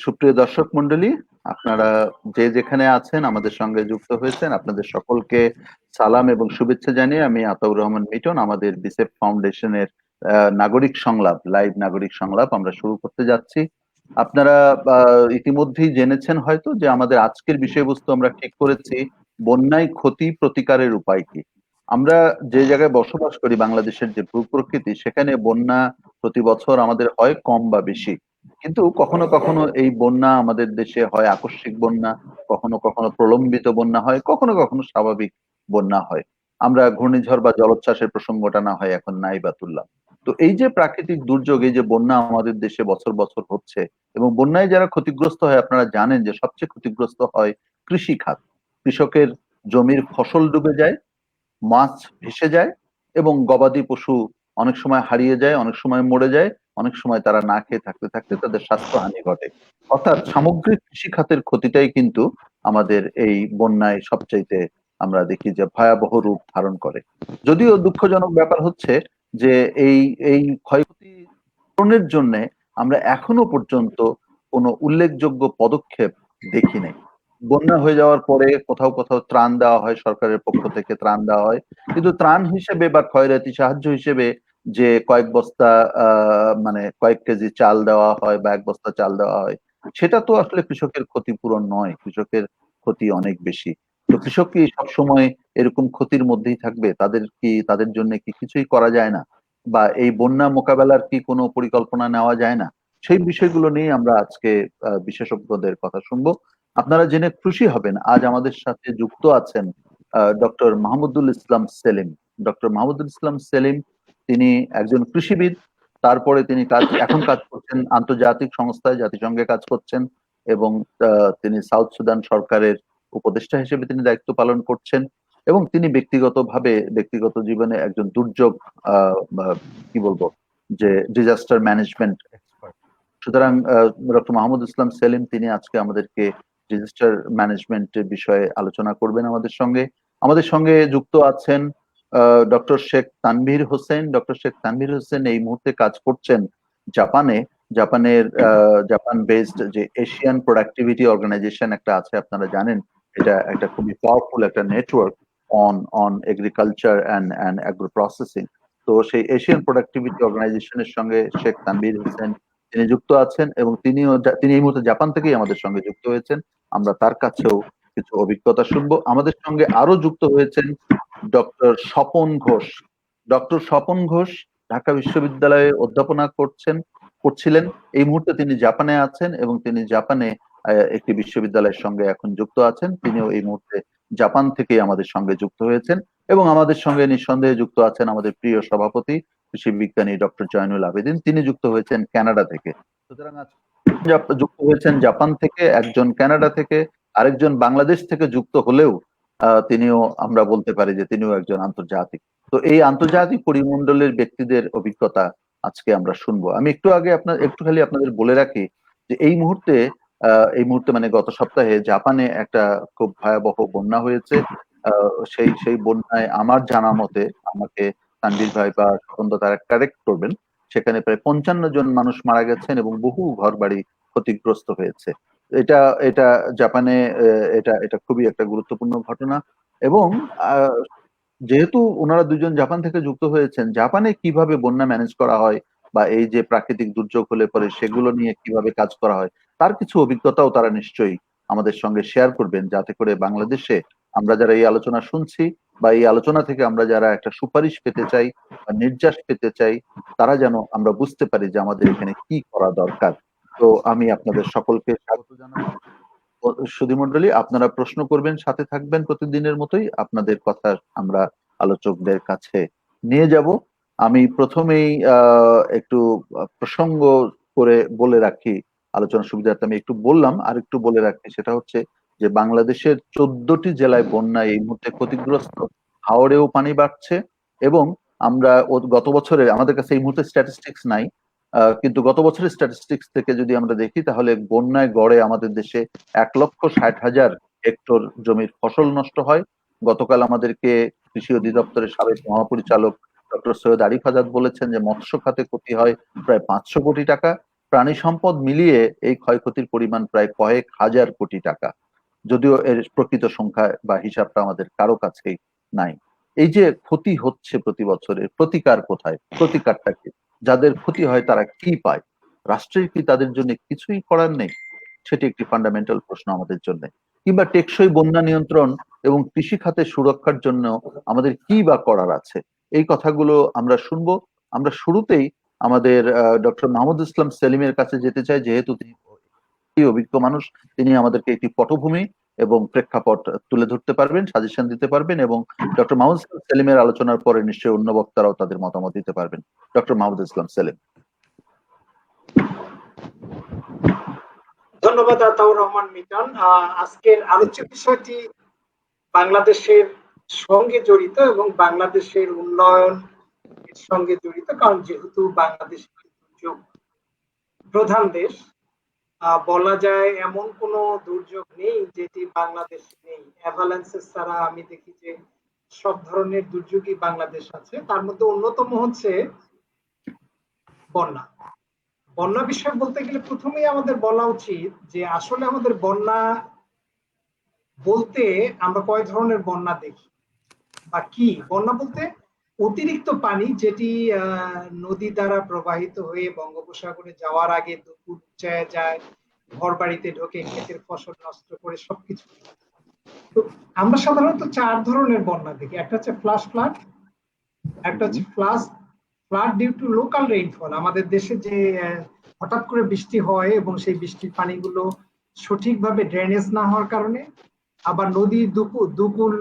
সুপ্রিয় দর্শক মন্ডলী, আপনারা যে যেখানে আছেন আমাদের সঙ্গে যুক্ত হয়েছেন, আপনাদের সকলকে সালাম এবং শুভেচ্ছা জানিয়ে আমি আতাউর রহমান মিটন আমাদের বিসেফ ফাউন্ডেশনের নাগরিক সংলাপ, লাইভ নাগরিক সংলাপ আমরা শুরু করতে যাচ্ছি। আপনারা ইতিমধ্যেই জেনেছেন হয়তো যে আমাদের আজকের বিষয়বস্তু আমরা ঠিক করেছি বন্যায় ক্ষতি প্রতিকারের উপায় কি। আমরা যে জায়গায় বসবাস করি, বাংলাদেশের যে ভূপ্রকৃতি, সেখানে বন্যা প্রতি বছর আমাদের হয় কম বা বেশি। কিন্তু কখনো কখনো এই বন্যা আমাদের দেশে হয় আকস্মিক বন্যা, কখনো কখনো প্রলম্বিত বন্যা হয়, কখনো কখনো স্বাভাবিক বন্যা হয়। আমরা ঘূর্ণিঝড় বা জলোচ্ছ্বাসের প্রসঙ্গটা না হয় এখন নাই বা তুললাম। তো এই যে প্রাকৃতিক দুর্যোগ, এই যে বন্যা আমাদের দেশে বছর বছর হচ্ছে, এবং বন্যায় যারা ক্ষতিগ্রস্ত হয় আপনারা জানেন যে সবচেয়ে ক্ষতিগ্রস্ত হয় কৃষি খাত। কৃষকের জমির ফসল ডুবে যায়, মাছ ভেসে যায়, এবং গবাদি পশু অনেক সময় হারিয়ে যায়, অনেক সময় মরে যায়, অনেক সময় তারা না খেয়ে থাকতে থাকতে তাদের স্বাস্থ্যহানি ঘটে। অর্থাৎ সামগ্রিক কৃষি খাতের ক্ষতিটাই কিন্তু আমাদের এই বন্যায় সবচাইতে আমরা দেখি যে ভয়াবহ রূপ ধারণ করে। যদিও দুঃখজনক ব্যাপার হচ্ছে যে এই এই ক্ষয়ক্ষতি পূরণের জন্য আমরা এখনো পর্যন্ত কোনো উল্লেখযোগ্য পদক্ষেপ দেখি নাই। বন্যা হয়ে যাওয়ার পরে কোথাও কোথাও ত্রাণ দেওয়া হয়, সরকারের পক্ষ থেকে ত্রাণ দেওয়া হয়, কিন্তু ত্রাণ হিসেবে বা ক্ষয়রাতি সাহায্য হিসেবে যে কয়েক বস্তা মানে কয়েক কেজি চাল দেওয়া হয় বা এক বস্তা চাল দেওয়া হয়, সেটা তো আসলে কৃষকের ক্ষতিপূরণ নয়। কৃষকের ক্ষতি অনেক বেশি। তো কৃষক কি সবসময় এরকম ক্ষতির মধ্যেই থাকবে? তাদের জন্য কি কিছুই করা যায় না? বা এই বন্যা মোকাবেলার কি কোনো পরিকল্পনা নেওয়া যায় না? সেই বিষয়গুলো নিয়ে আমরা আজকে বিশেষজ্ঞদের কথা শুনবো। আপনারা জেনে খুশি হবেন, আজ আমাদের সাথে যুক্ত আছেন ডক্টর মাহমুদুল ইসলাম সেলিম। ডক্টর মাহমুদুল ইসলাম সেলিম, তিনি একজন কৃষিবিদ। তারপরে তিনি এখন কাজ করছেন আন্তর্জাতিক সংস্থায়, জাতিসংঘে কাজ করছেন, এবং তিনি সাউথ সুদান সরকারের উপদেষ্টা হিসেবে তিনি দায়িত্ব পালন করছেন। এবং তিনি ব্যক্তিগত জীবনে একজন দুর্যোগ কি বলবো, যে ডিজাস্টার ম্যানেজমেন্ট এক্সপার্ট। সুতরাং ডক্টর মাহমুদ ইসলাম সেলিম তিনি আজকে আমাদেরকে ডিজাস্টার ম্যানেজমেন্টের বিষয়ে আলোচনা করবেন আমাদের সঙ্গে যুক্ত আছেন ডক্টর শেখ তানভীর হোসেন। ডক্টর শেখ তানভীর হোসেন এই মুহূর্তে কাজ করছেন জাপানে। জাপান বেসড যে এশিয়ান প্রোডাক্টিভিটি অর্গানাইজেশন একটা আছে, আপনারা জানেন, এটা একটা খুবই পাওয়ারফুল একটা network on on agriculture and agro processing. তো সেই এশিয়ান প্রোডাক্টিভিটি অর্গানাইজেশনের সঙ্গে শেখ তানভীর হোসেন তিনি যুক্ত আছেন, এবং তিনি এই মুহূর্তে জাপান থেকেই আমাদের সঙ্গে যুক্ত হয়েছেন। আমরা তার কাছেও কিছু অভিজ্ঞতা শুনবো। আমাদের সঙ্গে আরো যুক্ত হয়েছেন ডক্টর স্বপন ঘোষ। ডক্টর স্বপন ঘোষ ঢাকা বিশ্ববিদ্যালয়ে অধ্যাপনা করছিলেন। এই মুহূর্তে তিনি জাপানে আছেন, এবং তিনি জাপানে একটি বিশ্ববিদ্যালয়ের সঙ্গে এখন যুক্ত আছেন। তিনিও এই মুহূর্তে জাপান থেকেই আমাদের সঙ্গে যুক্ত হয়েছেন, এবং আমাদের সঙ্গে নিঃসন্দেহে যুক্ত আছেন আমাদের প্রিয় সভাপতি কৃষি বিজ্ঞানী ডক্টর জয়নুল আবেদিন। তিনি যুক্ত হয়েছেন কানাডা থেকে। সুতরাং আজ যুক্ত হয়েছেন জাপান থেকে, একজন কানাডা থেকে, আরেকজন বাংলাদেশ থেকে যুক্ত হলেও তিনিও, আমরা বলতে পারি যে তিনিও একজন আন্তর্জাতিক। তো এই আন্তর্জাতিক পরিমণ্ডলের ব্যক্তিদের অভিজ্ঞতা আজকে আমরা শুনবো। আমি একটু খালি আপনাদের বলে রাখি যে এই মুহূর্তে মানে গত সপ্তাহে জাপানে একটা খুব ভয়াবহ বন্যা হয়েছে। সেই বন্যায় আমার জানা মতে, আমাকে তানভীর ভাই বা স্বপন দা তারা কারেক্ট করবেন, সেখানে প্রায় 55 জন মানুষ মারা গেছেন এবং বহু ঘরবাড়ি ক্ষতিগ্রস্ত হয়েছে। এটা এটা জাপানে এটা এটা খুবই একটা গুরুত্বপূর্ণ ঘটনা। এবং আহ, যেহেতু ওনারা দুজন জাপান থেকে যুক্ত হয়েছেন, জাপানে কিভাবে বন্যা ম্যানেজ করা হয় বা এই যে প্রাকৃতিক দুর্যোগ হলে পরে সেগুলো নিয়ে কিভাবে কাজ করা হয়, তার কিছু অভিজ্ঞতাও তারা নিশ্চয়ই আমাদের সঙ্গে শেয়ার করবেন, যাতে করে বাংলাদেশে আমরা যারা এই আলোচনা শুনছি বা এই আলোচনা থেকে আমরা যারা একটা সুপারিশ পেতে চাই বা নির্যাস পেতে চাই, তারা যেন আমরা বুঝতে পারি যে আমাদের এখানে কি করা দরকার। তো আমি আপনাদের সকলকে স্বাগত জানাচ্ছি। সুধীমণ্ডলী, আপনারা প্রশ্ন করবেন, সাথে থাকবেন প্রতিদিনের মতোই। আপনাদের কথা আমরা আলোচকদের কাছে নিয়ে যাব। আমি প্রথমেই একটু প্রসঙ্গ করে বলে রাখি, আলোচনার সুবিধার্থে আমি একটু বললাম, আর একটু বলে রাখি, সেটা হচ্ছে যে বাংলাদেশের 14টি জেলায় বন্যায় এই মুহূর্তে ক্ষতিগ্রস্ত। হাওরেও পানি বাড়ছে, এবং আমরা গত বছরের, আমাদের কাছে এই মুহূর্তে স্ট্যাটিস্টিক্স নাই, কিন্তু গত বছরের স্ট্যাটিস্টিক্স থেকে যদি আমরা দেখি, তাহলে বন্যায় গড়ে আমাদের দেশে 1,60,000 হেক্টর জমির ফসল নষ্ট হয়। গতকাল আমাদেরকে কৃষি অধিদপ্তরের সাবেক মহাপরিচালক ডক্টর সৈয়দ আরিফ আজাদ বলেছেন যে মৎস্য খাতে ক্ষতি হয় প্রায় 500 কোটি টাকা। প্রাণী সম্পদ মিলিয়ে এই ক্ষয়ক্ষতির পরিমাণ প্রায় কয়েক হাজার কোটি টাকা, যদিও এর প্রকৃত সংখ্যা বা হিসাবটা আমাদের কারো কাছেই নাই। এই যে ক্ষতি হচ্ছে প্রতি বছরের, প্রতিকার কোথায়, প্রতিকারটা কি? যাদের ক্ষতি হয় তারা কি পায়? রাষ্ট্রের কি তাদের জন্য কিছুই করার নেই? সেটি একটি ফান্ডামেন্টাল প্রশ্ন আমাদের জন্য। কিংবা টেকসই বন্যা নিয়ন্ত্রণ এবং কৃষি খাতের সুরক্ষার জন্য আমাদের কি বা করার আছে? এই কথাগুলো আমরা শুনবো। আমরা শুরুতেই আমাদের ডক্টর মাহমুদ ইসলাম সেলিমের কাছে যেতে চাই, যেহেতু তিনি অভিজ্ঞ মানুষ। তিনি আমাদেরকে একটি পটভূমি এবং প্রেক্ষাপট তুলে ধরতে পারবেন, সাজেশন দিতে পারবেন, এবং ডক্টর মাহমুদ ইসলাম সেলিমের আলোচনার পরে নিশ্চয়ই অন্য বক্তারাও তাদের মতামত দিতে পারবেন। ডক্টর মাহমুদ ইসলাম সেলিম। ধন্যবাদ আতাউর রহমান মিটন। আজকের আলোচ্য বিষয়টি বাংলাদেশের সঙ্গে জড়িত এবং বাংলাদেশের উন্নয়ন এর সঙ্গে জড়িত, কারণ যেহেতু বাংলাদেশ দুর্যোগ প্রধান দেশ, বলা যায় এমন কোনো দুর্যোগ নেই যেটি বাংলাদেশে নেই। অ্যাভালান্সেস ছাড়া আমি দেখি যে সব ধরনের দুর্যোগই বাংলাদেশ আছে। তার মধ্যে অন্যতম হচ্ছে বন্যা। বন্যা বিষয় বলতে গেলে প্রথমেই আমাদের বলা উচিত যে আসলে আমাদের বন্যা বলতে আমরা কয় ধরনের বন্যা দেখি বা কি। বন্যা বলতে অতিরিক্ত পানি যেটি নদী দ্বারা প্রবাহিত হয়ে বঙ্গোপসাগরে যাওয়ার আগে দুপুর যায়, ঘর বাড়িতে ঢোকে, ক্ষেতের ফসল নষ্ট করে সবকিছু। তো আমরা সাধারণত চার ধরনের বন্যা দেখি। একটা হচ্ছে ফ্লাশ ফ্লাড, একটা হচ্ছে flood due to local rainfall, আমাদের দেশে যে হঠাৎ করে বৃষ্টি হয় এবং সেই বৃষ্টির পানিগুলো সঠিকভাবে ড্রেনেজ না হওয়ার কারণে, আবার নদীর দুকুল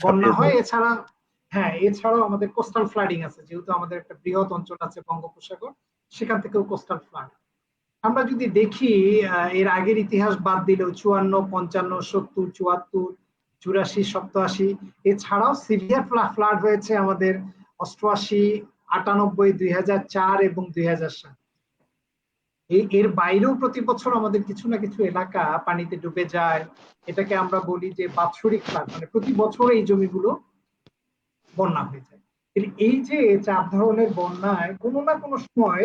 বন্যা হয়। এছাড়াও আমাদের কোস্টাল ফ্লাডিং আছে, যেহেতু আমাদের একটা বৃহৎ অঞ্চল আছে বঙ্গোপসাগর, সেখান থেকেও কোস্টাল ফ্লাড। আমরা যদি দেখি এর আগের ইতিহাস বাদ দিলেও 54, 55, 70, 74, 84, 87, এছাড়াও সিভিয়ার ফ্লাড হয়েছে আমাদের 88, 98, 2004 এবং 2007। এর বাইরেও প্রতি বছর আমাদের কিছু না কিছু এলাকা পানিতে ডুবে যায়। এটাকে আমরা বলি যে বাৎসরিক ফ্লাড, মানে প্রতি বছর এই জমিগুলো বন্যা হয়ে যায়। এই যে চার ধরনের বন্যায় কোনো না কোনো সময়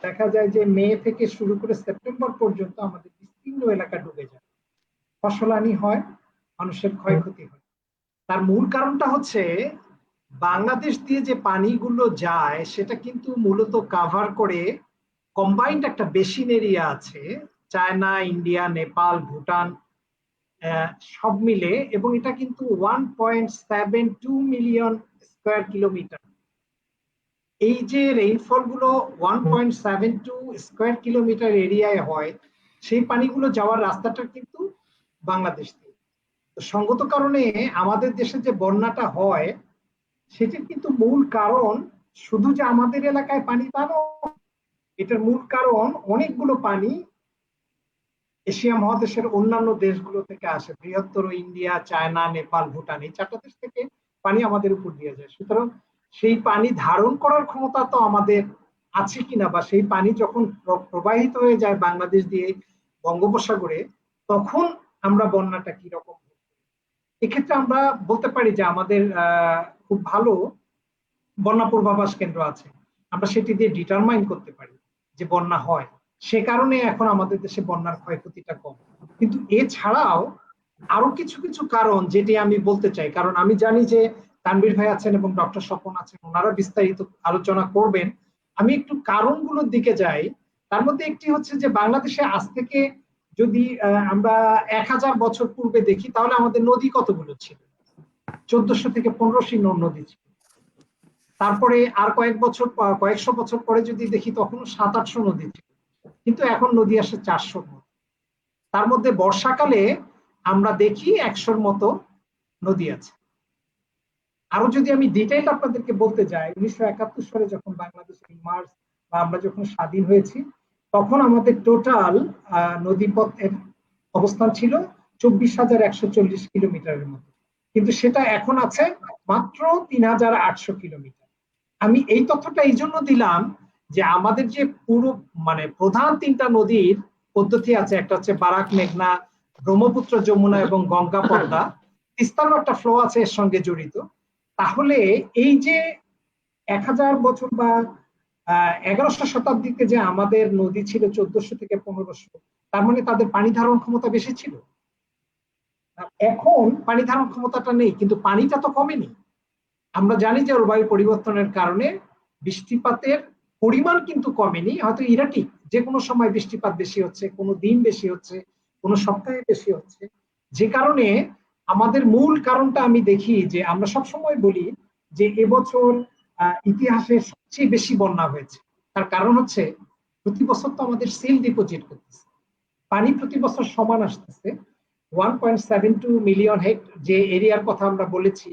দেখা যায় যে মে থেকে শুরু করে সেপ্টেম্বর পর্যন্ত আমাদের বিস্তীর্ণ এলাকা ডুবে যায়, ফসলানি হয়, মানুষের ক্ষয়ক্ষতি হয়। তার মূল কারণটা হচ্ছে বাংলাদেশ দিয়ে যে পানিগুলো যায় সেটা কিন্তু মূলত কাভার করে কম্বাইন্ড একটা বেসিন এরিয়া আছে, চায়না, ইন্ডিয়া, নেপাল, ভুটান সব মিলে, এবং এটা কিন্তু 1.72 মিলিয়ন স্কয়ার কিলোমিটার। এই যে রেইনফল গুলো 1.72 স্কয়ার কিলোমিটার এরিয়ায় হয়, সেই পানিগুলো যাওয়ার রাস্তাটা কিন্তু বাংলাদেশ দিয়ে। তো সঙ্গত কারণে আমাদের দেশে যে বন্যাটা হয় সেটির কিন্তু মূল কারণ শুধু যে আমাদের এলাকায় পানি তা নয়, এটার মূল কারণ অনেকগুলো পানি এশিয়া মহাদেশের অন্যান্য দেশগুলো থেকে আসে। বৃহত্তর ইন্ডিয়া, চায়না, নেপাল, ভুটান, এই চারটা দেশ থেকে পানি আমাদের উপর দিয়ে যায়। সুতরাং সেই পানি ধারণ করার ক্ষমতা তো আমাদের আছে কিনা, বা সেই পানি যখন প্রবাহিত হয়ে যায় বাংলাদেশ দিয়ে বঙ্গোপসাগরে, তখন আমরা বন্যাটা কি রকম। এক্ষেত্রে আমরা বলতে পারি যে আমাদের খুব ভালো বন্যা পূর্বাভাস কেন্দ্র আছে, আমরা সেটি দিয়ে ডিটারমাইন করতে পারি যে বন্যা হয়। সে কারণে এখন আমাদের দেশে বন্যার ক্ষয়ক্ষতিটা কম। কিন্তু এছাড়াও আরো কিছু কিছু কারণ যেটি আমি বলতে চাই, কারণ আমি জানি যে তানভীর ভাই আছেন এবং ডক্টর স্বপন আছেন, ওনারা বিস্তারিত আলোচনা করবেন। আমি একটু কারণগুলোর দিকে যাই। তার মধ্যে একটি হচ্ছে যে বাংলাদেশে আজ থেকে যদি আমরা 1000 বছর পূর্বে দেখি, তাহলে আমাদের নদী কতগুলো ছিল? 1400 থেকে 1500 নদী ছিল। তারপরে আর কয়েকশো বছর পরে যদি দেখি, তখন 700-800 নদী ছিল, কিন্তু এখন নদী আসে 400-র মতো। তার মধ্যে বর্ষাকালে আমরা দেখি 100-র মতো নদী আছে। আরো যদি আমি ডিটেইল আপনাদেরকে বলতে যাই, 1971 সালে যখন বাংলাদেশ ইমার্জ বা আমরা যখন স্বাধীন হয়েছি, তখন আমাদের টোটাল নদীপথের অবস্থান ছিল 24,140 কিলোমিটারের মতো, কিন্তু সেটা এখন আছে মাত্র 3,800 কিলোমিটার। আমি এই তথ্যটা এই জন্য দিলাম যে আমাদের যে পুরো প্রধান তিনটা নদীর পদ্ধতি আছে, একটা হচ্ছে বারাক, মেঘনা, ব্রহ্মপুত্র, যমুনা এবং গঙ্গা, পদ্মা, তিস্তারও একটা ফ্লো আছে এর সঙ্গে জড়িত। তাহলে এই যে 1000 বছর বা 11শো শতাব্দীতে যে আমাদের নদী ছিল 1400 থেকে 1500, তার মানে তাদের পানি ধারণ ক্ষমতা বেশি ছিল। আর এখন পানি ধারণ ক্ষমতাটা নেই, কিন্তু পানিটা তো কমেনি। আমরা জানি যে জলবায়ু পরিবর্তনের কারণে বৃষ্টিপাতের পরিমাণ কিন্তু কমেনি, হয়তো ইরাটিক, যে কোনো সময় বৃষ্টিপাত বেশি হচ্ছে, কোনো দিন বেশি হচ্ছে, কোনো সপ্তাহে বেশি হচ্ছে। যে কারণে আমাদের মূল কারণটা আমি দেখি যে আমরা সবসময় বলি যে এবছর ইতিহাসে সবচেয়ে বেশি বন্যা হয়েছে। তার কারণ হচ্ছে প্রতি বছর তো আমাদের সিল ডিপোজিট করতেছে, পানি প্রতি বছর সমান আসতেছে। 1.72 মিলিয়ন হেক্টর যে এরিয়ার কথা আমরা বলেছি,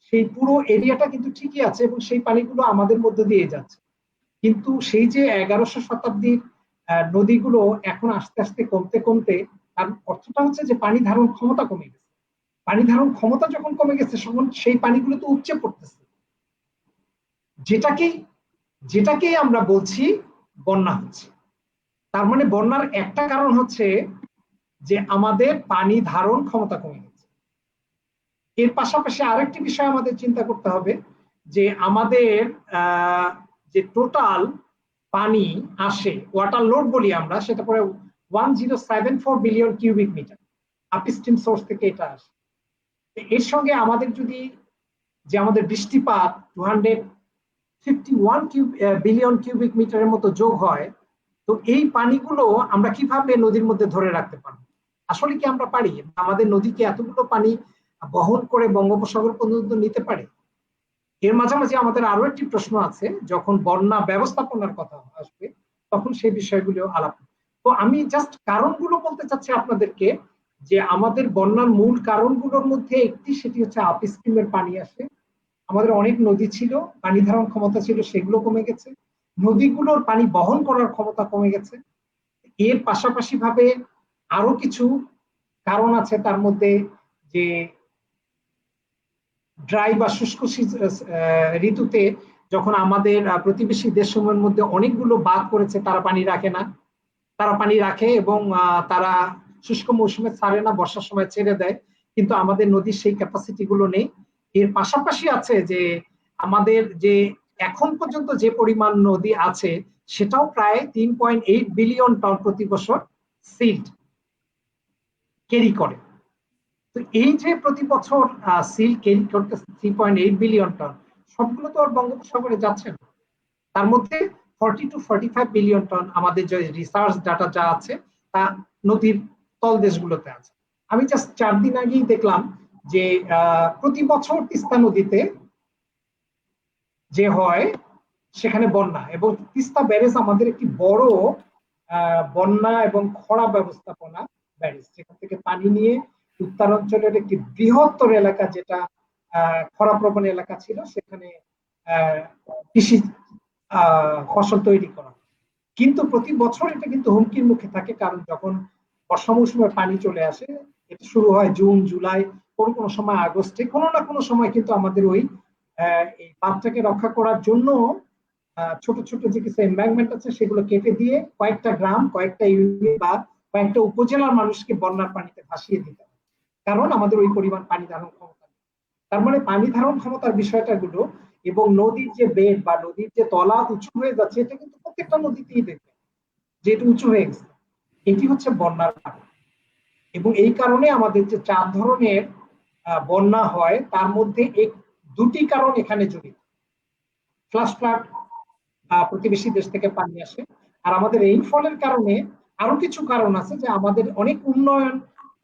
সেই পুরো এরিয়াটা কিন্তু ঠিকই আছে এবং সেই পানিগুলো আমাদের মধ্য দিয়ে যাচ্ছে। কিন্তু সেই যে 11শো শতাব্দীর নদীগুলো এখন আস্তে আস্তে কমতে কমতে, তার অর্থটা হচ্ছে যে পানি ধারণ ক্ষমতা কমে গেছে। পানি ধারণ ক্ষমতা যখন কমে গেছে তখন সেই পানিগুলো তো উপচে পড়তেছে, যেটাকেই যেটাকেই আমরা বলছি বন্যা হচ্ছে। তার মানে বন্যার একটা কারণ হচ্ছে যে আমাদের পানি ধারণ ক্ষমতা কমে গেছে। এর পাশাপাশি আরেকটি বিষয় আমাদের চিন্তা করতে হবে যে আমাদের যে টোটাল পানি আসে, ওয়াটার লোড বলি আমরা, সেটা পরে 1074 billion cubic metre upstream source থেকে এটা আসে। এর সঙ্গে আমাদের যদি যে আমাদের বৃষ্টিপাত 251 বিলিয়ন কিউবিক মিটারের মতো যোগ হয়, তো এই পানিগুলো আমরা কিভাবে নদীর মধ্যে ধরে রাখতে পারবো? আসলে কি আমরা পারি? আমাদের নদীকে এতগুলো পানি বহন করে বঙ্গোপসাগর পর্যন্ত নিতে পারে? এর মাঝামাঝি আমাদের আরো একটি প্রশ্ন আছে, যখন বন্যা ব্যবস্থাপনার কথা আসবে তখন সেই বিষয়গুলো আলাপ। তো আমি জাস্ট কারণগুলো বলতে চাচ্ছি আপনাদেরকে, যে আমাদের বন্যার মূল কারণগুলোর মধ্যে একটি, সেটি হচ্ছে আপস্ট্রিমের পানি আসে। আমাদের অনেক নদী ছিল, পানি ধারণ ক্ষমতা ছিল, সেগুলো কমে গেছে। নদীগুলোর পানি বহন করার ক্ষমতা কমে গেছে। এর পাশাপাশি ভাবে আরো কিছু কারণ আছে, তার মধ্যে যে ড্রাই বা শুষ্ক ঋতুতে যখন আমাদের প্রতিবেশী দেশসমূহের মধ্যে অনেকগুলো বাঁধ করেছে, তারা পানি রাখে না, তারা পানি রাখে এবং তারা শুষ্ক মৌসুমে ছাড়ে না, বর্ষার সময় ছেড়ে দেয়, কিন্তু আমাদের নদীর সেই ক্যাপাসিটি গুলো নেই। এর পাশাপাশি আছে যে আমাদের যে এখন পর্যন্ত যে পরিমাণ নদী আছে সেটাও প্রায় 3.8 বিলিয়ন টন প্রতি বছর সিল্ট ক্যারি করে। তো এই যে প্রতি বছর সিল ক্যারি করতেছে 3.8 বিলিয়ন টন, সবগুলো তো আর বঙ্গোপসাগরে যাচ্ছে না। তার মধ্যে 40 to 45 বিলিয়ন টন আমাদের যে রিসার্চ ডাটা যা আছে তা নদীর তলদেশগুলোতে আছে। আমি জাস্ট 4 দিন আগেই দেখলাম যে প্রতি বছর তিস্তা নদীতে যে হয় সেখানে বন্যা, এবং তিস্তা ব্যারেজ আমাদের একটি বড় বন্যা এবং খরা ব্যবস্থাপনা ব্যারেজ, যেখান থেকে পানি নিয়ে উত্তরাঞ্চলের একটি বৃহত্তর এলাকা, যেটা খরাপ্রবণ এলাকা ছিল, সেখানে কৃষি ফসল তৈরি করা। কিন্তু প্রতি বছর এটা কিন্তু হুমকির মুখে থাকে, কারণ যখন বর্ষা মৌসুমে পানি চলে আসে, এটা শুরু হয় জুন জুলাই, কোন কোন সময় আগস্টে, কোনো না কোনো সময় কিন্তু আমাদের ওই এই বাঁধটাকে রক্ষা করার জন্য ছোট ছোট যে কিছু এনভায়রনমেন্ট আছে সেগুলো কেটে দিয়ে কয়েকটা গ্রাম, কয়েকটা ইউনিট বা কয়েকটা উপজেলার মানুষকে বন্যার পানিতে ভাসিয়ে দিতে হবে, কারণ আমাদের ওই পরিমাণ পানি ধারণ ক্ষমতা নেই। তার মানে পানি ধারণ ক্ষমতার বিষয়টা গুলো এবং নদীর যে বেড বা নদীর যে তলা উঁচু হয়ে যাচ্ছে, এটা কিন্তু প্রত্যেকটা নদীতেই দেখবে যে এটা উঁচু হয়ে গেছে। এটি হচ্ছে বন্যার কারণ। এবং এই কারণে আমাদের যে 4 ধরনের বন্যা হয়, তার মধ্যে দুটি কারণ এখানে জড়িত। ফ্লাশ ফ্লাড, প্রতিবেশী দেশ থেকে পানি আসে, আর আমাদের রেইনফলের কারণে আরো কিছু কারণ আছে, যে আমাদের অনেক উন্নয়ন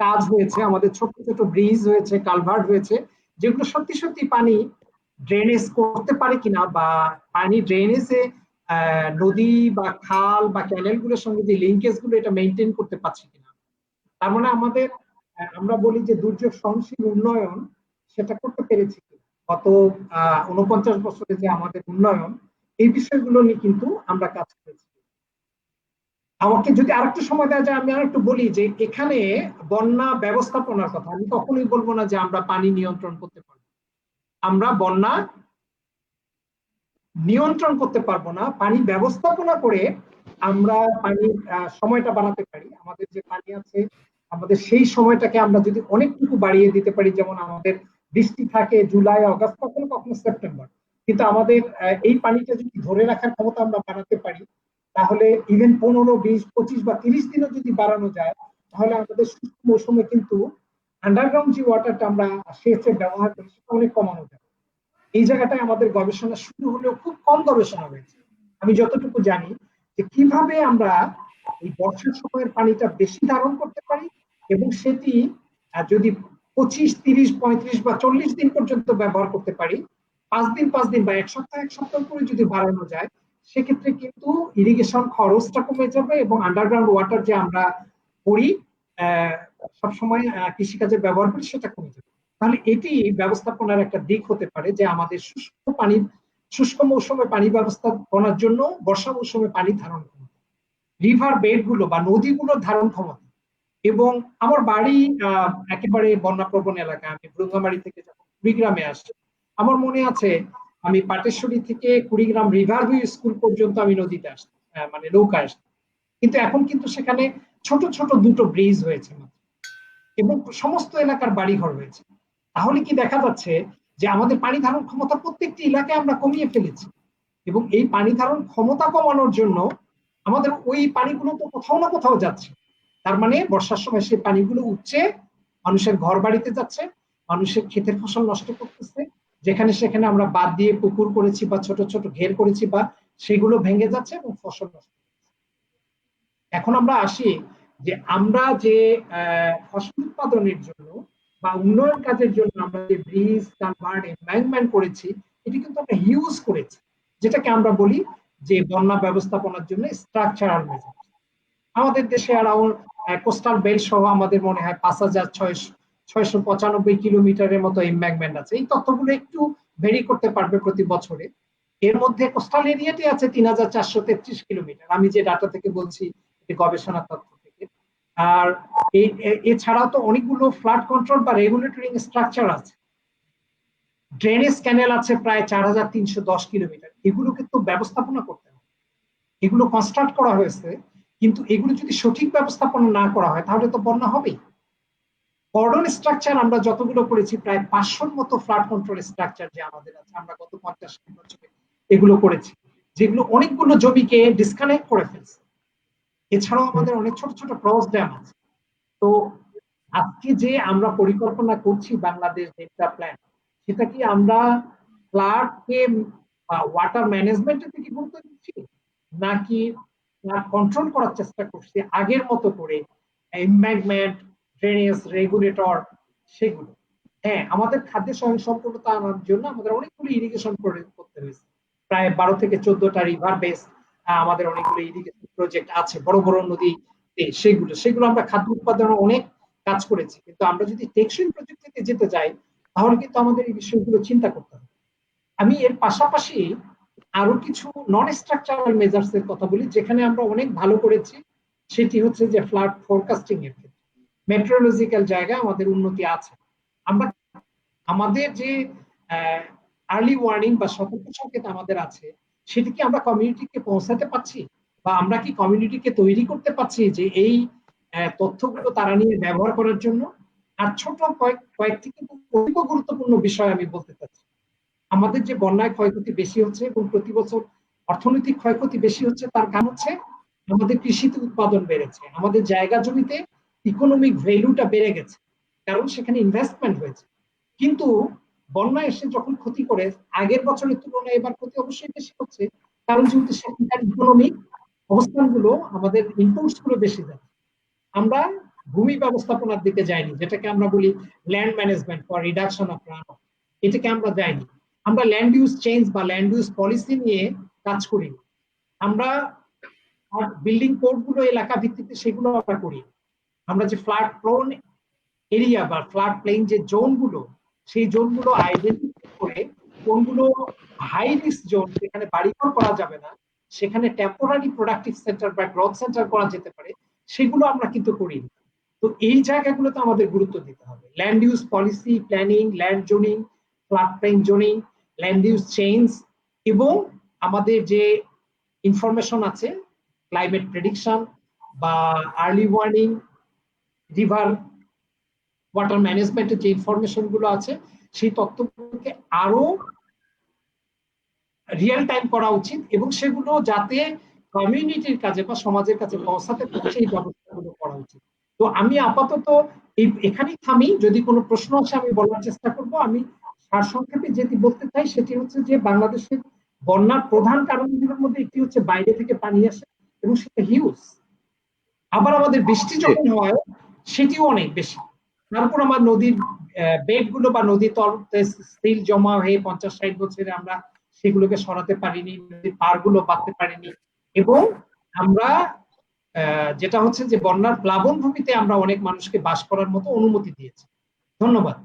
কাজ হয়েছে, আমাদের ছোট ছোট ব্রিজ হয়েছে, কালভার্ট হয়েছে, যেগুলো সত্যি সত্যি পানি ড্রেনেজ করতে পারে কিনা, বা পানি ড্রেনেজে নদী বা খাল বা ক্যানেল গুলোর সঙ্গে যে লিঙ্কেজ গুলো এটা মেনটেন করতে পারছে কিনা। তার মানে আমাদের আমরা বলি যে দুর্যোগ সহনশীল উন্নয়ন, সেটা করতে পেরেছি গত 49 বছরে যে আমাদের উন্নয়ন, এই বিষয়গুলো নিয়ে কিন্তু আমরা কাজ করেছি। আমাকে যদি আরেকটু সময় দেওয়া যায়, আমি আরেকটু বলি যে এখানে বন্যা ব্যবস্থাপনার কথা, আমি কখনোই বলবো না যে আমরা পানি নিয়ন্ত্রণ করতে পারবো। আমরা বন্যা নিয়ন্ত্রণ করতে পারবো না, পানি ব্যবস্থাপনা করে আমরা পানির সময়টা বাড়াতে পারি। আমাদের যে পানি আছে, আমাদের সেই সময়টাকে আমরা যদি অনেকটুকু বাড়িয়ে দিতে পারি, যেমন আমাদের বৃষ্টি থাকে জুলাই আগস্ট, কখনো কখনো সেপ্টেম্বর, কিন্তু আমাদের এই পানিটা যদি ধরে রাখার ক্ষমতা আমরা বাড়াতে পারি, তাহলে ইভেন 15, 20, 25 বা 30 দিনও যদি বাড়ানো যায়, তাহলে আমাদের শুষ্ক মৌসুমে কিন্তু আন্ডারগ্রাউন্ড যে ওয়াটারটা আমরা সেচে ব্যবহার করি সেটা অনেক কমানো যায়। এই জায়গাটায় আমাদের গবেষণা শুরু হলেও খুব কম গবেষণা হয়েছে। আমি যতটুকু জানি যে কিভাবে আমরা এই বর্ষার সময়ের পানিটা বেশি ধারণ করতে পারি এবং সেটি যদি 25, 30, 35 বা 40 দিন পর্যন্ত ব্যবহার করতে পারি, 5 দিন বা 1 সপ্তাহ করে যদি বাড়ানো যায়, সেক্ষেত্রে কিন্তু ইরিগেশন খরচটা কমে যাবে এবং আন্ডারগ্রাউন্ড ওয়াটার যে আমরা করি সবসময় কৃষিকাজে ব্যবহার করি সেটা কমে যাবে। তাহলে এটি ব্যবস্থাপনার একটা দিক হতে পারে যে আমাদের শুষ্ক মৌসুমে পানি ব্যবস্থাপনার জন্য বর্ষা মৌসুমে পানি ধারণ ক্ষমতা, রিভার বেড গুলো বা নদীগুলোর ধারণ ক্ষমতা। এবং আমার বাড়ি একেবারে বন্যাপ্রবণ এলাকা, আমি ব্রুঙ্গামারি থেকে যখন কুড়িগ্রামে আসি, আমার মনে আছে আমি পাটেশ্বরী থেকে কুড়িগ্রাম রিভার ভিউ স্কুল পর্যন্ত আমি নদীতে আসতাম, মানে নৌকা আসতাম। কিন্তু এখন কিন্তু সেখানে ছোট ছোট দুটো ব্রিজ হয়েছে এবং সমস্ত এলাকার বাড়িঘর হয়েছে। তাহলে কি দেখা যাচ্ছে যে আমাদের পানি ধারণ ক্ষমতা প্রত্যেকটি এলাকায় আমরা কমিয়ে ফেলেছি এবং এই পানি ধারণ ক্ষমতা কমানোর জন্য আমাদের ওই পানিগুলো তো কোথাও না কোথাও যাচ্ছে। তার মানে বর্ষার সময় সেই পানিগুলো উপচে মানুষের ঘর বাড়িতে যাচ্ছে, মানুষের ক্ষেতের ফসল নষ্ট করতেছে, যেখানে সেখানে আমরা বাদ দিয়ে পুকুর করেছি বা ছোট ছোট ঘের করেছি বা সেগুলো ভেঙে যাচ্ছে এবং ফসল নষ্ট। এখন আমরা আসি যে আমরা যে ফসল উৎপাদনের জন্য বা উন্নয়ন কাজের জন্য আমরা যে ব্রিজ, কালভার্ট, এমবাঙ্কমেন্ট করেছি, এটি কিন্তু আমরা হিউজ করেছি, যেটাকে আমরা বলি যে বন্যা ব্যবস্থাপনার জন্য স্ট্রাকচারাল মেজার। আমাদের দেশে অ্যারাউন্ড কোস্টাল বেল্ট সহ আমাদের মনে হয় 5,695 কিলোমিটারের মতো এমবাঙ্কমেন্ট আছে। এই তথ্যগুলো একটু ভেরি করতে পারবে প্রতি বছরে। এর মধ্যে কোস্টাল এরিয়াটি আছে 3,433 কিলোমিটার, আমি যে ডাটা থেকে বলছি, গবেষণা তথ্য থেকে। আর এছাড়াও তো অনেকগুলো ফ্লাড কন্ট্রোল বা রেগুলেটরি স্ট্রাকচার আছে, ড্রেনেজ ক্যানেল আছে প্রায় 4,310 কিলোমিটার। এগুলোকে তো ব্যবস্থাপনা করতে হবে, এগুলো কনস্ট্রাক্ট করা হয়েছে, কিন্তু এগুলো যদি সঠিক ব্যবস্থাপনা না করা হয় তাহলে তো বন্যা হবেই। কর্ডন স্ট্রাকচার আমরা যতগুলো করেছি, প্রায় 500-র মতো ফ্লাড কন্ট্রোল স্ট্রাকচার যে আমাদের আছে, আমরা গত 50 বছরে এগুলো করেছি, যেগুলো অনেকগুলো জমিকে ডিসকানেক্ট করে ফেলছে। এছাড়াও আমাদের অনেক ছোট ছোট ক্রস ড্যাম আছে। তো আজকে যে আমরা পরিকল্পনা করছি বাংলাদেশ ডেল্টা প্ল্যান, সেটা কি আমরা ফ্লাডকে বা ওয়াটার ম্যানেজমেন্টের দিকে গুরুত্ব দিচ্ছি, নাকি কন্ট্রোল করার চেষ্টা করছি আগের মতো করে এমবাঙ্কমেন্ট, ড্রেনেজ, রেগুলেটর, সেগুলো? হ্যাঁ, আমাদের খাদ্য স্বয়ংসম্পূর্ণতা আনার জন্য আমাদের অনেকগুলো ইরিগেশন করতে হয়েছে, প্রায় 12 থেকে 14টা রিভার বেস আমাদের অনেকগুলো ইরিগেশন প্রজেক্ট আছে, বড় বড় নদী, সেগুলো আমরা খাদ্য উৎপাদনে অনেক কাজ করেছি। কিন্তু আমরা যদি টেকসই প্রযুক্তিতে যেতে যাই, তাহলে কিন্তু আমাদের এই বিষয়গুলো চিন্তা করতে হবে। আমি এর পাশাপাশি আরো কিছু নন স্ট্রাকচারাল মেজার্স এর কথা বলি, যেখানে আমরা অনেক ভালো করেছি। সেটি হচ্ছে যে ফ্লাড ফোরকাস্টিং এর ক্ষেত্রে মেট্রোলজিক্যাল জায়গায় আমাদের উন্নতি আছে। আমরা আমাদের যে আর্লি ওয়ার্নিং বা সতর্ক সংকেত আমাদের আছে, সেটি কি আমরা কমিউনিটিকে পৌঁছাতে পারছি, বা আমরা কি কমিউনিটিকে তৈরি করতে পারছি যে এই তথ্যগুলো তারা নিয়ে ব্যবহার করার জন্য? আর ছোট কয়েকটি কিন্তু অতীব গুরুত্বপূর্ণ বিষয় আমি বলতে চাচ্ছি। আমাদের যে বন্যায় ক্ষয়ক্ষতি বেশি হচ্ছে এবং প্রতি বছর অর্থনৈতিক ক্ষয়ক্ষতি বেশি হচ্ছে, তার কারণ হচ্ছে আমাদের কৃষিতে উৎপাদন বেড়েছে, আমাদের জায়গা জমিতে ইকোনমিক ভ্যালুটা বেড়ে গেছে, কারণ সেখানে ইনভেস্টমেন্ট হয়েছে। কিন্তু বন্যা এসে যখন ক্ষতি করে, আগের বছরের তুলনায় এবার ক্ষতি অবশ্যই বেশি হচ্ছে, কারণ যেহেতু সেখানকার ইকোনমিক অবস্থানগুলো, আমাদের ইনপুটস গুলো বেশি যাচ্ছে। আমরা ভূমি ব্যবস্থাপনার দিকে যাইনি, যেটাকে আমরা বলি land management for reduction of run of, এটাকে আমরা যাইনি। আমরা ল্যান্ড ইউজ চেঞ্জ বা ল্যান্ড ইউজ পলিসি নিয়ে কাজ করি। আমরা বিল্ডিং কোড গুলো এলাকা ভিত্তিতে সেগুলো আমরা করি। আমরা যে ফ্লাড প্রোন এরিয়া বা ফ্লাড প্লেন যে জোন গুলো, সেই জোন গুলো আইডেন্টিফাই করে কোনগুলো হাই রিস্ক জোন, যেখানে বাড়িঘর করা যাবে না, সেখানে টেম্পোরারি প্রোডাক্টিভ সেন্টার বা গ্রোথ সেন্টার করা যেতে পারে, সেগুলো আমরা কিন্তু করি। তো এই জায়গাগুলোতে আমাদের গুরুত্ব দিতে হবে। Land use policy, planning, land zoning, flood plain zoning, land use change, এবং আমাদের যে ইনফরমেশন আছে, ক্লাইমেট প্রেডিকশন বা আর্লি ওয়ার্নিং, রিভার ওয়াটার ম্যানেজমেন্টের যে ইনফরমেশন গুলো আছে, সেই তথ্যগুলোকে আরো রিয়েল টাইম করা উচিত এবং সেগুলো যাতে কমিউনিটির কাছে বা সমাজের কাছে পৌঁছাতে পারে সেই ব্যবস্থাগুলো করা উচিত। তো আমি আপাতত এখানেই থামি, যদি কোনো প্রশ্ন আসে আমি বলার চেষ্টা করব। আমি সারসংক্ষেপে যেটি বলতে চাই সেটি হচ্ছে যে বাংলাদেশের বন্যার প্রধান কারণগুলোর মধ্যে একটি হচ্ছে বাইরে থেকে পানি আসে এবং সেটা হিউজ। আবার আমাদের বৃষ্টি যখন হয় সেটিও অনেক বেশি। তারপর আমার নদীর বেড গুলো বা নদীর তলতে স্টিল জমা হয়ে 50-60 বছরে আমরা সেগুলোকে সরাতে পারিনি, নদীর পার গুলো বাঁধতে পারিনি এবং আমরা যেটা হচ্ছে যে বন্যার প্লাবন ভূমিতে আমরা অনেক মানুষকে বাস করার মতো অনুমতি দিয়েছি। ধন্যবাদ।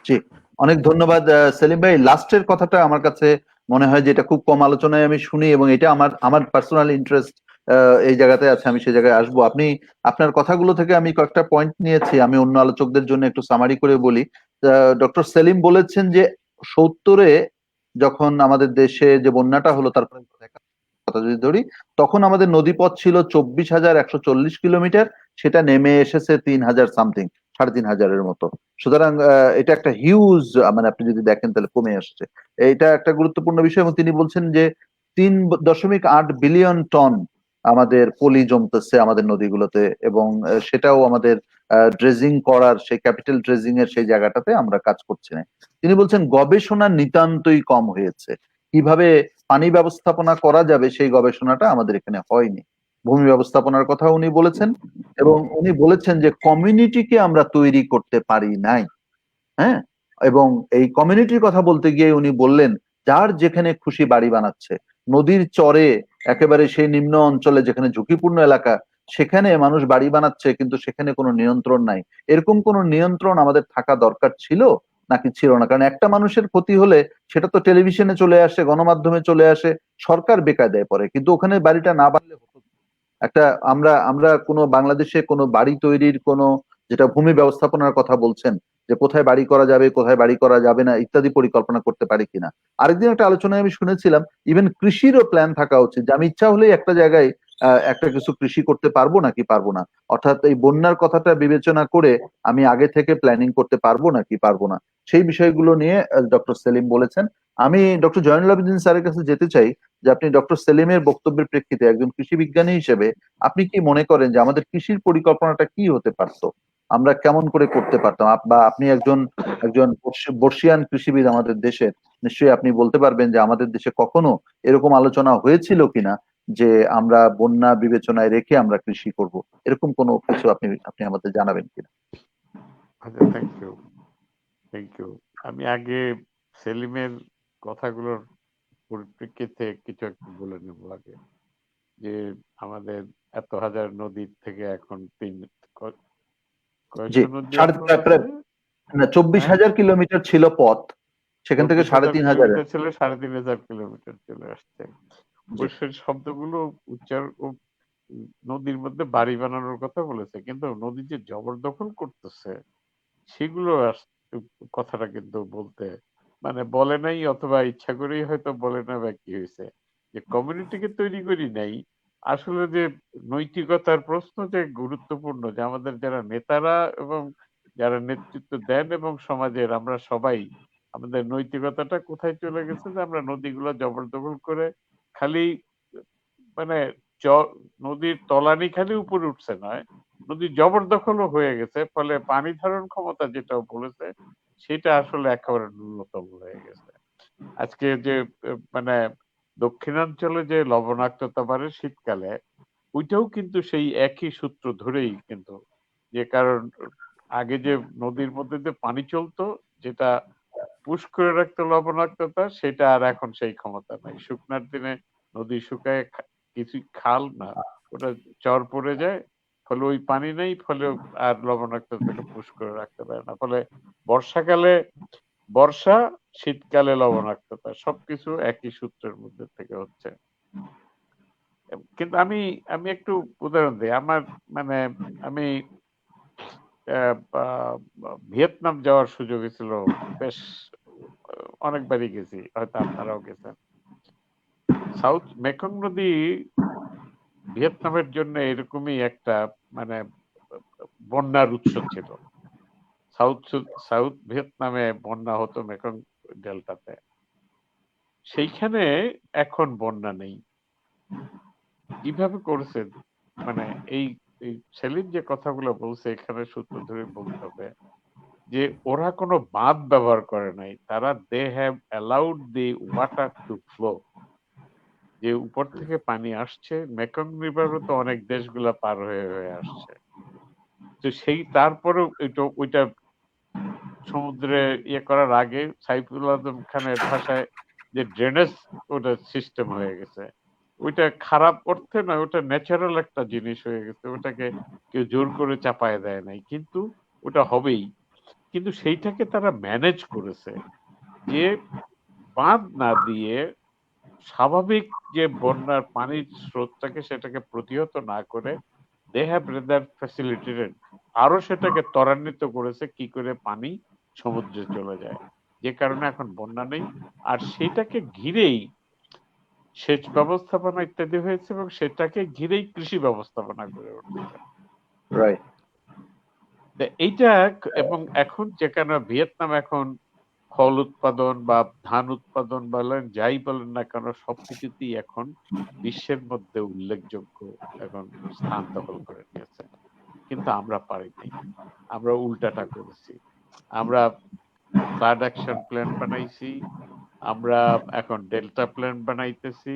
জি, অনেক ধন্যবাদ সেলিম ভাই। লাস্টের কথাটা আমার কাছে মনে হয় যে এটা খুব কম আলোচনায় আমি শুনি এবং এটা আমার আমার পার্সোনাল ইন্টারেস্ট এই জায়গাতে আছে, আমি সেই জায়গায় আসবো। আপনি আপনার কথাগুলো থেকে আমি কয়েকটা পয়েন্ট নিয়েছি, আমি অন্য আলোচকদের জন্য একটু সামারি করে বলি। ডক্টর সেলিম বলেছেন যে 70-এ যখন আমাদের দেশে যে বন্যাটা হলো তারপরে কথা যদি ধরি, তখন আমাদের নদীপথ ছিল 24,140 কিলোমিটার, সেটা নেমে এসেছে 3,000 সামথিং, 3,500-এর মতো। সুতরাং এটা একটা হিউজ, মানে আপনি যদি দেখেন তাহলে কমে আসছে। এটা একটা গুরুত্বপূর্ণ বিষয়। এবং তিনি বলছেন যে 3.8 বিলিয়ন টন আমাদের পলি জমতেছে আমাদের নদীগুলোতে, এবং সেটাও আমাদের ড্রেজিং করার, সেই ক্যাপিটাল ড্রেজিং এর সেই জায়গাটাতে আমরা কাজ করছি না। তিনি বলছেন গবেষণা নিতান্তই কম হয়েছে, কিভাবে পানি ব্যবস্থাপনা করা যাবে সেই গবেষণাটা আমাদের এখানে হয়নি। ভূমি ব্যবস্থাপনার কথা উনি বলেছেন, এবং উনি বলেছেন যে কমিউনিটিকে আমরা তৈরি করতে পারি নাই। হ্যাঁ, এবং এই কমিউনিটির কথা বলতে গিয়ে উনি বললেন যার যেখানে খুশি বাড়ি বানাচ্ছে, নদীর চরে একেবারে সেই নিম্ন অঞ্চলে যেখানে ঝুঁকিপূর্ণ এলাকা, সেখানে মানুষ বাড়ি বানাচ্ছে কিন্তু সেখানে কোনো নিয়ন্ত্রণ নাই। এরকম কোনো নিয়ন্ত্রণ আমাদের থাকা দরকার ছিল নাকি ছিল না? কারণ একটা মানুষের ক্ষতি হলে সেটা তো টেলিভিশনে চলে আসে, গণমাধ্যমে চলে আসে, সরকার বেকায়দায় পড়ে, কিন্তু ওখানে বাড়িটা না বানলে হতো কি? একটা আমরা আমরা কোনো বাংলাদেশে কোনো বাড়ি তৈরির কোনো, যেটা ভূমি ব্যবস্থাপনার কথা বলছেন, যে কোথায় বাড়ি করা যাবে কোথায় বাড়ি করা যাবে না ইত্যাদি পরিকল্পনা করতে পারি কিনা। আরেকদিন একটা আলোচনায় আমি শুনেছিলাম ইভেন কৃষিরও প্ল্যান থাকা উচিত, যে আমি ইচ্ছা হলেই একটা জায়গায় একটা কিছু কৃষি করতে পারবো নাকি পারবো না, অর্থাৎ এই বন্যার কথাটা বিবেচনা করে আমি আগে থেকে প্ল্যানিং করতে পারবো নাকি পারবো না, সেই বিষয়গুলো নিয়ে ডক্টর সেলিম বলেছেন। আমি ডক্টর জয়নুল আবেদিন স্যারের কাছে যেতে চাই, যে আপনি ডক্টর সেলিমের বক্তব্যের প্রেক্ষিতে একজন কৃষি বিজ্ঞানী হিসেবে আপনি কি মনে করেন যে আমাদের কৃষির পরিকল্পনাটা কি হতে পারতো, আমরা কেমন করে করতে পারতাম? বা আপনি একজন একজন বর্ষিয়ান কৃষিবিদ আমাদের দেশের, নিশ্চয়ই আপনি বলতে পারবেন যে আমাদের দেশে কখনো এরকম আলোচনা হয়েছিল কিনা যে আমরা বন্যা বিবেচনায় রেখে আমরা কৃষি করব, এরকম কোনো কিছু আপনি আপনি আমাদের জানাবেন কিনা? আচ্ছা, থ্যাংক ইউ, থ্যাংক ইউ। আমি আগে সেলিমের কথাগুলোর পরিপ্রেক্ষিতে কিছু একটু বলে নেব আগে, যে আমাদের এত হাজার নদীর থেকে এখন জি, কয়শো নদী সাড়ে এখন প্রায় আছে? না, 24,000 কিলোমিটার ছিল পথ, সেখান থেকে 3,500 কিলোমিটার ছিল, 3,500 কিলোমিটার চলে আসছে। ওই শব্দগুলো উচ্চারণ নদীর মধ্যে বাড়ি বানানোর কথা বলেছে, কিন্তু নদী যে জবরদখল করতেছে সেগুলো কথাটা কিন্তু বলতে মানে বলে নাই, অথবা ইচ্ছা করেই হয়তো বলে না, বা কি হয়েছে যে কমিউনিটিকে তৈরি করি নাই। আসলে যে নৈতিকতার প্রশ্ন যে গুরুত্বপূর্ণ, যে আমাদের যারা নেতারা এবং যারা নেতৃত্ব দেন এবং সমাজের আমরা সবাই, আমাদের নৈতিকতাটা কোথায় চলে গেছে, যে আমরা নদীগুলো জবরদখল করে খালি মানে নদীর তলানি খালি উপরে উঠছে নয়, নদী জবরদখলও হয়ে গেছে, ফলে পানি ধারণ ক্ষমতা যেটা বলেছে সেটা আসলে একেবারে ন্যূনতম হয়ে গেছে। আজকে যে মানে দক্ষিণাঞ্চলে যে লবণাক্ততা বাড়ে শীতকালে, ওইটাও কিন্তু সেই একই সূত্র ধরেই কিন্তু, যে কারণ আগে যে নদীর মধ্যে যে পানি চলতো, যেটা পুশ করে রাখতো লবণাক্ততা, সেটা আর এখন সেই ক্ষমতা নাই। শুকনার দিনে নদী শুকায়, কিছু খাল না, ওটা চর পড়ে যায়, ফলে ওই পানি নেই, ফলে আর লবণাক্ততাকে পুশ করে রাখতে পারে না। ফলে বর্ষাকালে বর্ষা, শীতকালে লবণাক্ততা, সবকিছু একই সূত্রের মধ্যে থেকে হচ্ছে। কিন্তু আমি আমি একটু উদাহরণ দিই। আমার মানে আমি ভিয়েতনাম যাওয়ার সুযোগ হয়েছিল, বেশ অনেকবারই গেছি, হয়তো আপনারাও গেছেন। সাউথ মেকং নদী ভিয়েতনামের জন্য এরকমই একটা মানে বন্যার উৎস ছিল। সাউথ সাউথ ভিয়েতনামে বন্যা হতো মেকং ডেল্টাতে। সেইখানে এখন বন্যা নেই। কিভাবে করেছে? মানে এই এই সেলিম যে কথাগুলো বলছে এখানে সূত্র ধরে বলতে হবে যে ওরা কোনো বাঁধ ব্যবহার করে নাই, তারা they have allowed the water to flow. যে উপর থেকে পানি আসছে, মেকং রিভারও তো অনেক দেশগুলা পার হয়ে হয়ে আসছে। তো সেই তারপরেও ওইটা সমুদ্রে ইয়ে করার আগে সাইফুল আজম খানের ভাষায় যে ড্রেনেজ ওটা সিস্টেম হয়ে গেছে, ওইটা খারাপ অর্থে নয়, ওটা ন্যাচারাল একটা জিনিস হয়ে গেছে, ওটাকে কেউ জোর করে চাপায় দেয় নাই, কিন্তু ওটা হবেই। কিন্তু সেইটাকে তারা ম্যানেজ করেছে যে বাঁধ না দিয়ে স্বাভাবিক যে বন্যার পানির স্রোতটাকে সেটাকে প্রতিহত না করে দে হ্যাভ রেদার ফ্যাসিলিটেটেড, আরো সেটাকে ত্বরান্বিত করেছে কি করে পানি সমুদ্রে চলে যায়, যে কারণে এখন বন্যা নেই। আর সেটাকে ঘিরেই সেচ ব্যবস্থাপনা ইত্যাদি হয়েছে এবং সেটাকে ঘিরেই কৃষি ব্যবস্থাপনা গড়ে উঠেছে। রাইট। এইটা এবং এখন যেখানে ভিয়েতনাম এখন ফল উৎপাদন বা ধান উৎপাদন বলেন যাই বলেন না কেন সবকিছুতেই এখন বিশ্বের মধ্যে উল্লেখযোগ্য এখন স্থান দখল করে নিয়েছে, কিন্তু আমরা পারি নাই। আমরা উল্টাটা করেছি। আমরা ফ্লাড অ্যাকশন প্ল্যান বানাইছি, আমরা এখন ডেল্টা প্ল্যান বানাইতেছি,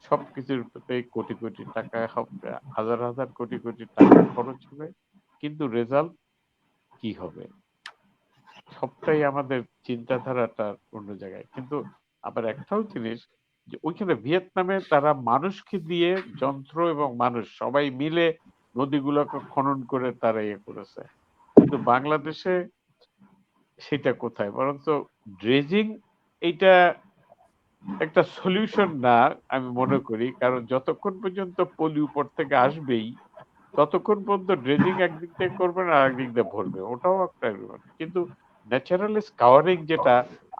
সবকিছুর প্রতি কোটি কোটি টাকা হবে, হাজার হাজার কোটি কোটি টাকা খরচ হবে, কিন্তু রেজাল্ট কি হবে? সবটাই আমাদের চিন্তাধারাটা অন্য জায়গায়। কিন্তু আবার একটাও জিনিস যে ওইখানে ভিয়েতনামে তারা মানুষকে দিয়ে যন্ত্র এবং মানুষ সবাই মিলে নদীগুলোকে খনন করে তারা ইয়ে করেছে। কিন্তু বাংলাদেশে সেটা কোথায়? বরঞ্চ ড্রেজিং এইটা একটা সলিউশন না আমি মনে করি। কারণ যতক্ষণ পর্যন্ত পলি উপর থেকে আসবেই ততক্ষণ পর্যন্ত ড্রেজিং একদিক দিয়ে করবেন আর একদিক দিয়ে ভরবে, ওটাও একটা এগ্রিমেন্ট। কিন্তু ন্যাচারালি স্কাওয়ারিং যেটা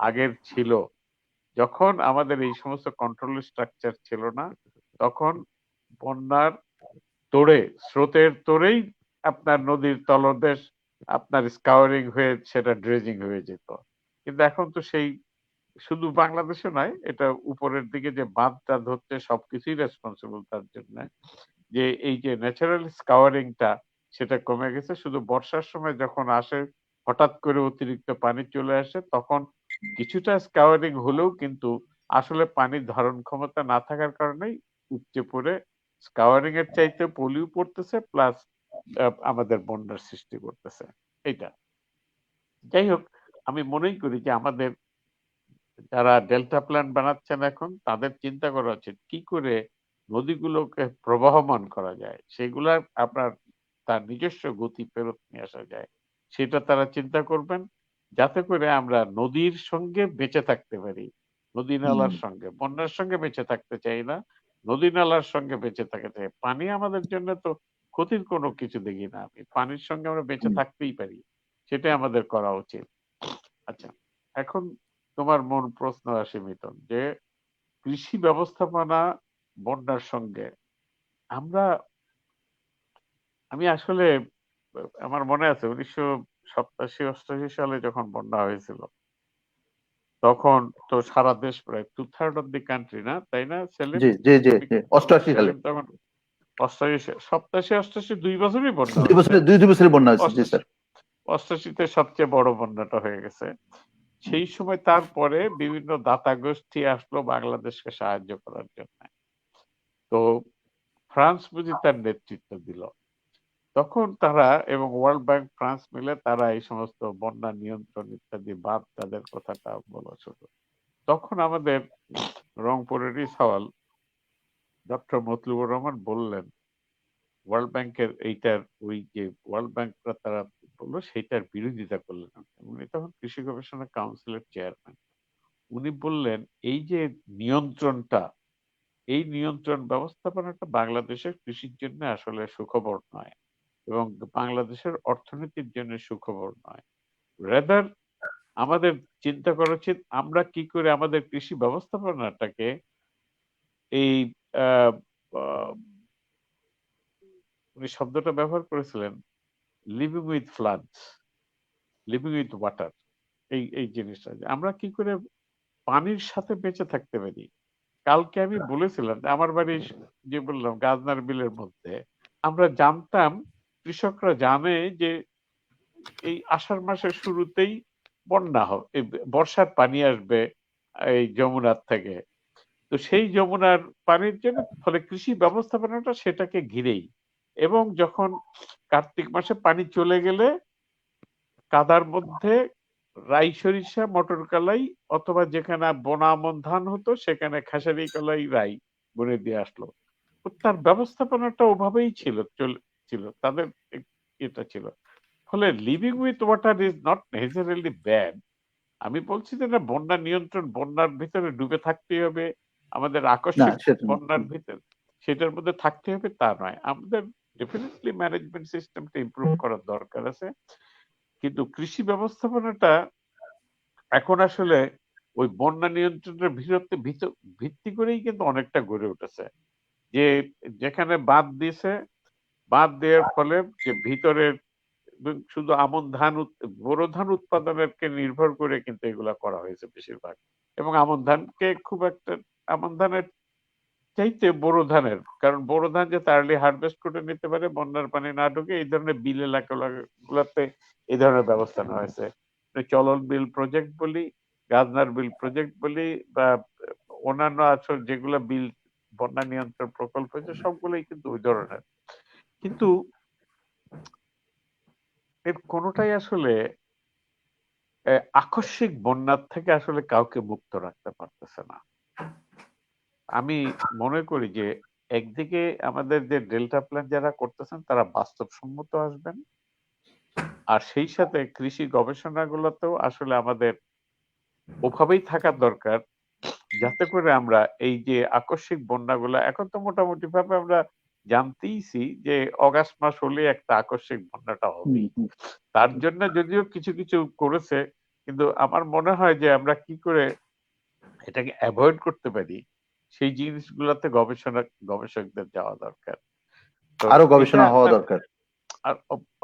আগের ছিল, যখন আমাদের এই সমস্ত কন্ট্রোল স্ট্রাকচার ছিল না, তখন বন্যার তোড়ে স্রোতের তোড়েই আপনার নদীর তলদেশ আপনার স্কাওয়ারিং হয়ে সেটা ড্রেজিং হয়ে যেত। কিন্তু এখন তো সেই শুধু বাংলাদেশে নয়, এটা উপরের দিকে যে বাঁধটা ধরছে সবকিছুই রেসপন্সিবল তার জন্য, যে এই যে ন্যাচারাল স্কাওয়ারিংটা সেটা কমে গেছে। শুধু বর্ষার সময় যখন আসে হঠাৎ করে অতিরিক্ত পানি চলে আসে তখন কিছুটা স্কাওয়ারিং হলেও কিন্তু আসলে পানির ধারণ ক্ষমতা না থাকার কারণেই উপচে পড়ে স্কাওয়ারিং এর চাইতে পলিও পড়তেছে, প্লাস আমাদের বন্যার সৃষ্টি করতেছে। এইটা যাই হোক, আমি মনেই করি যে আমাদের যারা ডেল্টা প্ল্যান বানাচ্ছেন এখন তাদের চিন্তা করা উচিত কি করে নদীগুলোকে প্রবাহমান করা যায়, সেগুলার আপনার তার নিজস্ব গতি ফেরত নিয়ে আসা যায়, সেটা তারা চিন্তা করবেন, যাতে করে আমরা নদীর সঙ্গে বেঁচে থাকতে পারি। নদী নালার সঙ্গে, বন্যার সঙ্গে বেঁচে থাকতে চাই না, নদী নালার সঙ্গে বেঁচে থাকতে চাই। পানি আমাদের জন্য তো ক্ষতির কোনো কিছু দেখি না আমি, পানির সঙ্গে আমরা বেঁচে থাকতেই পারি, সেটাই আমাদের করা উচিত। আচ্ছা, এখন তোমার মূল প্রশ্ন আসে মিতন, যে কৃষি ব্যবস্থাপনা বন্যার সঙ্গে আমরা, আমি আসলে আমার মনে আছে 1987-88 সালে যখন বন্যা হয়েছিল, তখন তো সারা দেশ প্রায় 2/3 অফ দি কান্ট্রি, না তাই না সেলিম? জি জি জি তুমি জি 88 সালে সেলিম তখন 87-88 2 বছরই বন্যা দুই হয়েছে। বছরে দুই বছরের বন্যা হয়েছে, জি স্যার। 88-তে সবচেয়ে বড় বন্যাটা হয়ে গেছে। সেই সময় তারপরে বিভিন্ন দাতা গোষ্ঠী আসলো বাংলাদেশকে সাহায্য করার জন্য। তো ফ্রান্স বুঝি তার নেতৃত্ব দিল। তখন তারা এবং ওয়ার্ল্ড ব্যাংক ফ্রান্স মিলে তারা এই সমস্ত বন্যা নিয়ন্ত্রণ ইত্যাদি বাদ তাদের কথাটা বলা শুরু। তখন আমাদের রংপুরেরই সওয়াল ডক্টর মতলুবুর রহমান বললেন ওয়ার্ল্ড ব্যাংকের এইটার, ওই যে ওয়ার্ল্ড ব্যাংকরা তারা বললো সেইটার বিরোধিতা করলেন। উনি তখন কৃষি গবেষণা কাউন্সিলের চেয়ারম্যান। উনি বললেন এই যে নিয়ন্ত্রণটা, এই নিয়ন্ত্রণ ব্যবস্থাপনাটা বাংলাদেশের কৃষির জন্য আসলে সুখবর নয় এবং বাংলাদেশের অর্থনীতির জন্য সুখবর নয়। রেদার আমাদের চিন্তা করা উচিত আমরা কি করে আমাদের কৃষি ব্যবস্থাপনাটাকে এই আহ, আহ, উনি শব্দটা ব্যবহার করেছিলেন living with floods, living with water, এই এই জিনিসটা যে আমরা কি করে পানির সাথে বেঁচে থাকতে পারি। কালকে আমি বলেছিলাম যে আমার বাড়ি যে বললাম গাজনার বিলের মধ্যে আমরা জানতাম, কৃষকরা জানে যে এই আষাঢ় মাসের শুরুতেই বন্যা হবে, এই বর্ষার পানি আসবে এই যমুনার থেকে। তো সেই যমুনার পানির জন্য ফলে কৃষি ব্যবস্থাপনাটা সেটাকে ঘিরেই, এবং যখন কার্তিক মাসে পানি চলে গেলে কাদার মধ্যে রাই সরিষা, মটর কলাই, অথবা যেখানে বোনা আমন ধান হতো সেখানে খেসারি কলাই রাই বুনে দিয়ে আসলো। তো তার ব্যবস্থাপনাটা ওভাবেই ছিল তাদের এটা ছিল। ফলে living with water is not necessarily bad. আমি বলছি যে না, বন্যা নিয়ন্ত্রণ, বন্যার ভিতরে ডুবে থাকতেই হবে, আমাদের না আকস্মিক সেটা না। বন্যার ভিতরে সেটার মধ্যে থাকতে হবে তা নয়। আমাদের ডেফিনেটলি ম্যানেজমেন্ট সিস্টেমটা ইমপ্রুভ করার দরকার আছে। কিন্তু কৃষি ব্যবস্থাপনাটা এখন আসলে ওই বন্যা নিয়ন্ত্রণের ভিত্তি করেই কিন্তু অনেকটা গড়ে উঠেছে। যে যেখানে বাঁধ দিয়েছে, বাঁধ দেওয়ার ফলে যে ভিতরের শুধু বোরো ধান উৎপাদনের কে নির্ভর করে কিন্তু এগুলা করা হয়েছে বেশিরভাগ। এবং আমন ধানের চাইতে বোরো ধানের, কারণ বোরো ধান যে তাড়াতাড়ি হারভেস্ট করে নিতে পারে, বন্যার পানি না ঢুকে, এই ধরনের বিল এলাকাগুলোতে এই ধরনের ব্যবস্থা নেওয়া হয়েছে। চলন বিল প্রজেক্ট বলি, গাজনার বিল প্রজেক্ট বলি, বা অন্যান্য যেগুলো বিল বন্যা নিয়ন্ত্রণ প্রকল্প হয়েছে, সবগুলোই কিন্তু ওই ধরনের। কিন্তু এর কোনোটাই আসলে আকস্মিক বন্যার থেকে আসলে কাউকে মুক্ত রাখতে পারতেছে না। আমি মনে করি যে একদিকে আমাদের যে ডেল্টা প্ল্যান যারা করতেছেন তারা বাস্তবসম্মত আসবেন, আর সেই সাথে কৃষি গবেষণাগুলোতেও আসলে আমাদের ওভাবেই থাকা দরকার, যাতে করে আমরা এই যে আকস্মিক বন্যাগুলো, এখন তো মোটামুটি ভাবে আমরা জানতেইছি যে অগাস্ট মাস হলে একটা আকস্মিক বন্যাটা হবে। তার জন্য যদিও কিছু কিছু করেছে, কিন্তু আমার মনে হয় যে আমরা কি করে এটাকে অ্যাভয়েড করতে পারি সেই জিনিসগুলোতে গবেষকদের যাওয়া দরকার। তো আরো এটা গবেষণা হওয়া দরকার।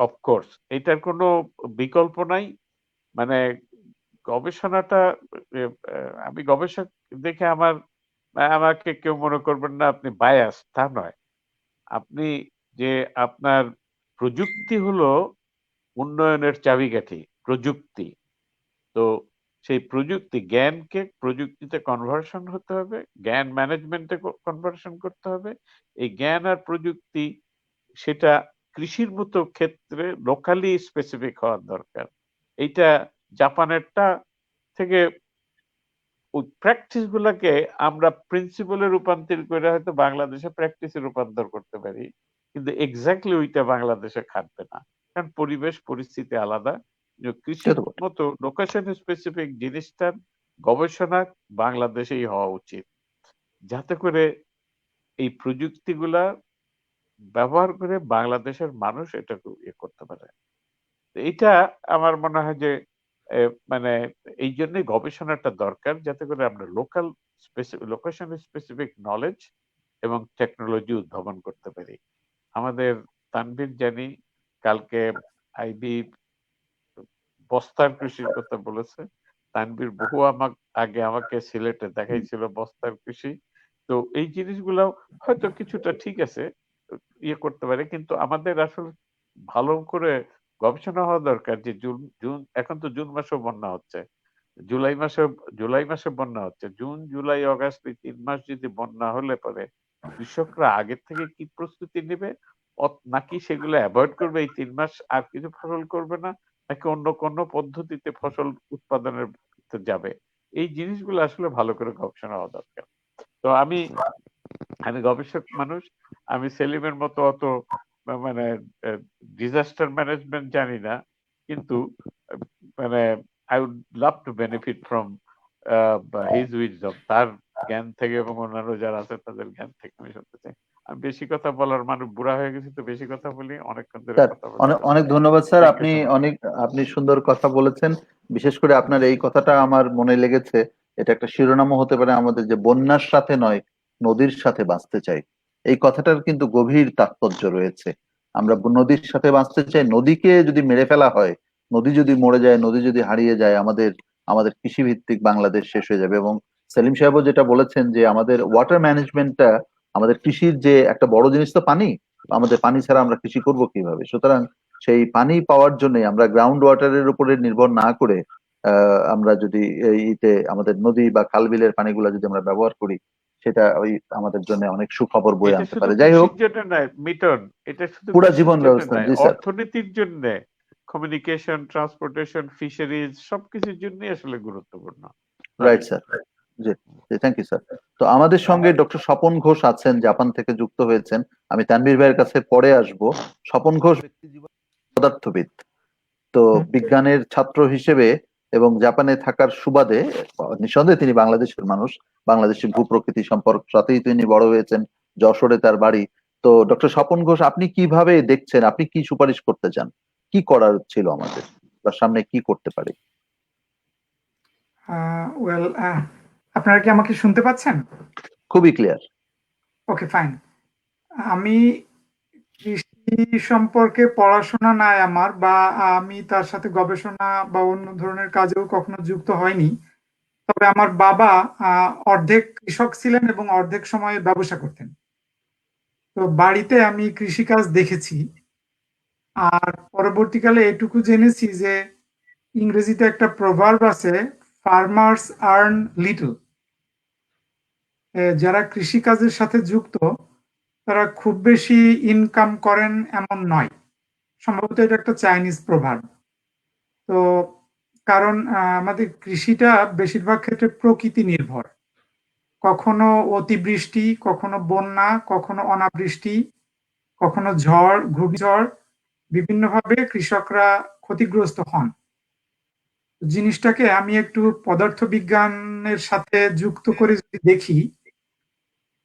অফকোর্স এটার কোনো বিকল্প নাই। মানে গবেষণাটা, আমি গবেষক দেখে আমাকে কেউ মনে করবেন না আপনি বায়াস, তা নয়। আপনি যে আপনার প্রযুক্তি হলো উন্নয়নের চাবিকাঠি, প্রযুক্তি। তো সেই জ্ঞানকে প্রযুক্তিতে কনভার্সন হতে হবে, জ্ঞান ম্যানেজমেন্টে কনভার্সন করতে হবে। এই জ্ঞান আর প্রযুক্তি সেটা কৃষির মতো ক্ষেত্রে লোকালি স্পেসিফিক হওয়ার দরকার। এইটা জাপানেরটা থেকে ওই প্র্যাকটিস গুলাকে আমরা প্রিন্সিপালে রূপান্তর করে হয়তো বাংলাদেশে প্র্যাকটিসে রূপান্তর করতে পারি, কিন্তু এক্স্যাক্টলি ওইটা বাংলাদেশে খাটবে না, কারণ পরিবেশ পরিস্থিতি আলাদা। কৃষির মতো লোকেশন স্পেসিফিক জিনিসটার গবেষণা বাংলাদেশেই হওয়া উচিত, যাতে করে এই প্রযুক্তিগুলা ব্যবহার করে বাংলাদেশের মানুষ এটাকে ইয়ে করতে পারে। এটা আমার মনে হয় যে মানে এই জন্যই গবেষণাটা দরকার, যাতে করে আমরা লোকেশন স্পেসিফিক নলেজ এবং টেকনোলজি উদ্ভাবন করতে পারি। আমাদের তানভীর জানি কালকে আইবি বস্তার কৃষির কথা বলেছে। তানভীর বহু আগে আমাকে সিলেটে দেখাইছিল বস্তার কৃষি। তো এই জিনিসগুলো হয়তো কিছুটা ঠিক আছে, ইয়ে করতে পারে, কিন্তু আমাদের আসলে ভালো করে গবেষণা হওয়া দরকার যে জুন এখন তো জুন মাসেও বন্যা হচ্ছে, জুলাই মাসে বন্যা হচ্ছে, জুন জুলাই অগাস্ট এই 3 মাস যদি বন্যা হলে পরে কৃষকরা আগের থেকে কি প্রস্তুতি নেবে, নাকি সেগুলো অ্যাভয়েড করবে, এই 3 মাস আর কিছু ফসল করবে না, নাকি অন্য কোনো পদ্ধতিতে ফসল উৎপাদনের যাবে, এই জিনিসগুলো আসলে ভালো করে গবেষণা হওয়া দরকার। তো আমি গবেষক মানুষ, আমি সেলিমের মতো অত মানে ডিজাস্টার ম্যানেজমেন্ট জানি না, কিন্তু মানে I would love to benefit from his wisdom, তার জ্ঞান থেকে এবং অন্যান্য যারা আছে তাদের জ্ঞান থেকে আমি শুনতে চাই। আমি বেশি কথা বলার মানুষ, বুড়া হয়ে গেছি তো বেশি কথা বলি, অনেকক্ষণ ধরে কথা বলি। অনেক ধন্যবাদ sir, Thank you so much. আপনি সুন্দর কথা বলেছেন। বিশেষ করে আপনার এই কথাটা আমার মনে লেগেছে, এটা একটা শিরোনামও হতে পারে আমাদের, যে বন্যার সাথে নয় নদীর সাথে বাঁচতে চাই। এই কথাটার কিন্তু গভীর তাৎপর্য রয়েছে। আমরা নদীর সাথে বাঁচতে চাই। নদীকে যদি মেরে ফেলা হয়, নদী যদি মরে যায়, নদী যদি হারিয়ে যায়, আমাদের আমাদের কৃষিভিত্তিক বাংলাদেশ শেষ হয়ে যাবে। এবং সেলিম সাহেবও যেটা বলেছেন যে আমাদের ওয়াটার ম্যানেজমেন্টটা, আমাদের কৃষির যে একটা বড় জিনিস তো পানি, আমাদের পানি ছাড়া আমরা কৃষি করব কিভাবে? সুতরাং সেই পানি পাওয়ার জন্য আমরা গ্রাউন্ড ওয়াটারের উপরে নির্ভর না করে আমরা যদি এইতে আমাদের নদী বা খাল বিলের পানিগুলো যদি আমরা ব্যবহার করি, সেটা ওই আমাদের জন্য অনেক সুখবর বয়ে এটা আনতে শুধু পারে। যাই হোক, কৃষির জন্য নয় মিটন, এটা শুধু পুরা কৃষির জীবন জন্য ব্যবস্থা। নয়, জি স্যার। অর্থনীতির জন্য, কমিউনিকেশন, ট্রান্সপোর্টেশন, ফিশারিজ সবকিছুর জন্যই আসলে গুরুত্বপূর্ণ। Right sir. জি, থ্যাংক ইউ স্যার। তো আমাদের সঙ্গে ডক্টর স্বপন ঘোষ আছেন, জাপান থেকে যুক্ত হয়েছেন। আমি তানভীর ভাইয়ের কাছে পরে আসব। স্বপন ঘোষ ব্যক্তিজীবন পদার্থবিদ। তো বিজ্ঞানের ছাত্র হিসেবে এবং জাপানে থাকার সুবাদে নিঃসন্দেহে তিনি বাংলাদেশের মানুষ, বাংলাদেশের ভূপ্রকৃতি সম্পর্ক সাথেই তিনি বড় হয়েছেন, যশোরে তার বাড়ি। তো ডক্টর স্বপন ঘোষ, আপনি কিভাবে দেখছেন, আপনি কি সুপারিশ করতে চান, কি করার ছিল আমাদের, বা সামনে কি করতে পারি? ওয়েল, আপনারা কি আমাকে শুনতে পাচ্ছেন? খুবই ক্লিয়ার। ওকে, ফাইন। আমি কৃষি সম্পর্কে পড়াশোনা নাই আমার, বা আমি তার সাথে গবেষণা বা অন্য ধরনের কাজেও কখনো যুক্ত হয়নি। তবে আমার বাবা অর্ধেক কৃষক ছিলেন এবং অর্ধেক সময় ব্যবসা করতেন। তো বাড়িতে আমি কৃষিকাজ দেখেছি। আর পরবর্তীকালে এটুকু জেনেছি যে ইংরেজিতে একটা প্রভার্ব আছে, ফার্মার্স আর্ন লিটল। যারা কৃষিকাজের সাথে যুক্ত তারা খুব বেশি ইনকাম করেন এমন নয়। সম্ভবত এটা একটা চাইনিজ প্রভাব। তো কারণ আমাদের কৃষিটা বেশিরভাগ ক্ষেত্রে প্রকৃতি নির্ভর। কখনো অতিবৃষ্টি, কখনো বন্যা, কখনো অনাবৃষ্টি, কখনো ঝড়, ঘূর্ণিঝড়, বিভিন্নভাবে কৃষকরা ক্ষতিগ্রস্ত হন। জিনিসটাকে আমি একটু পদার্থবিজ্ঞানের সাথে যুক্ত করে যদি দেখি,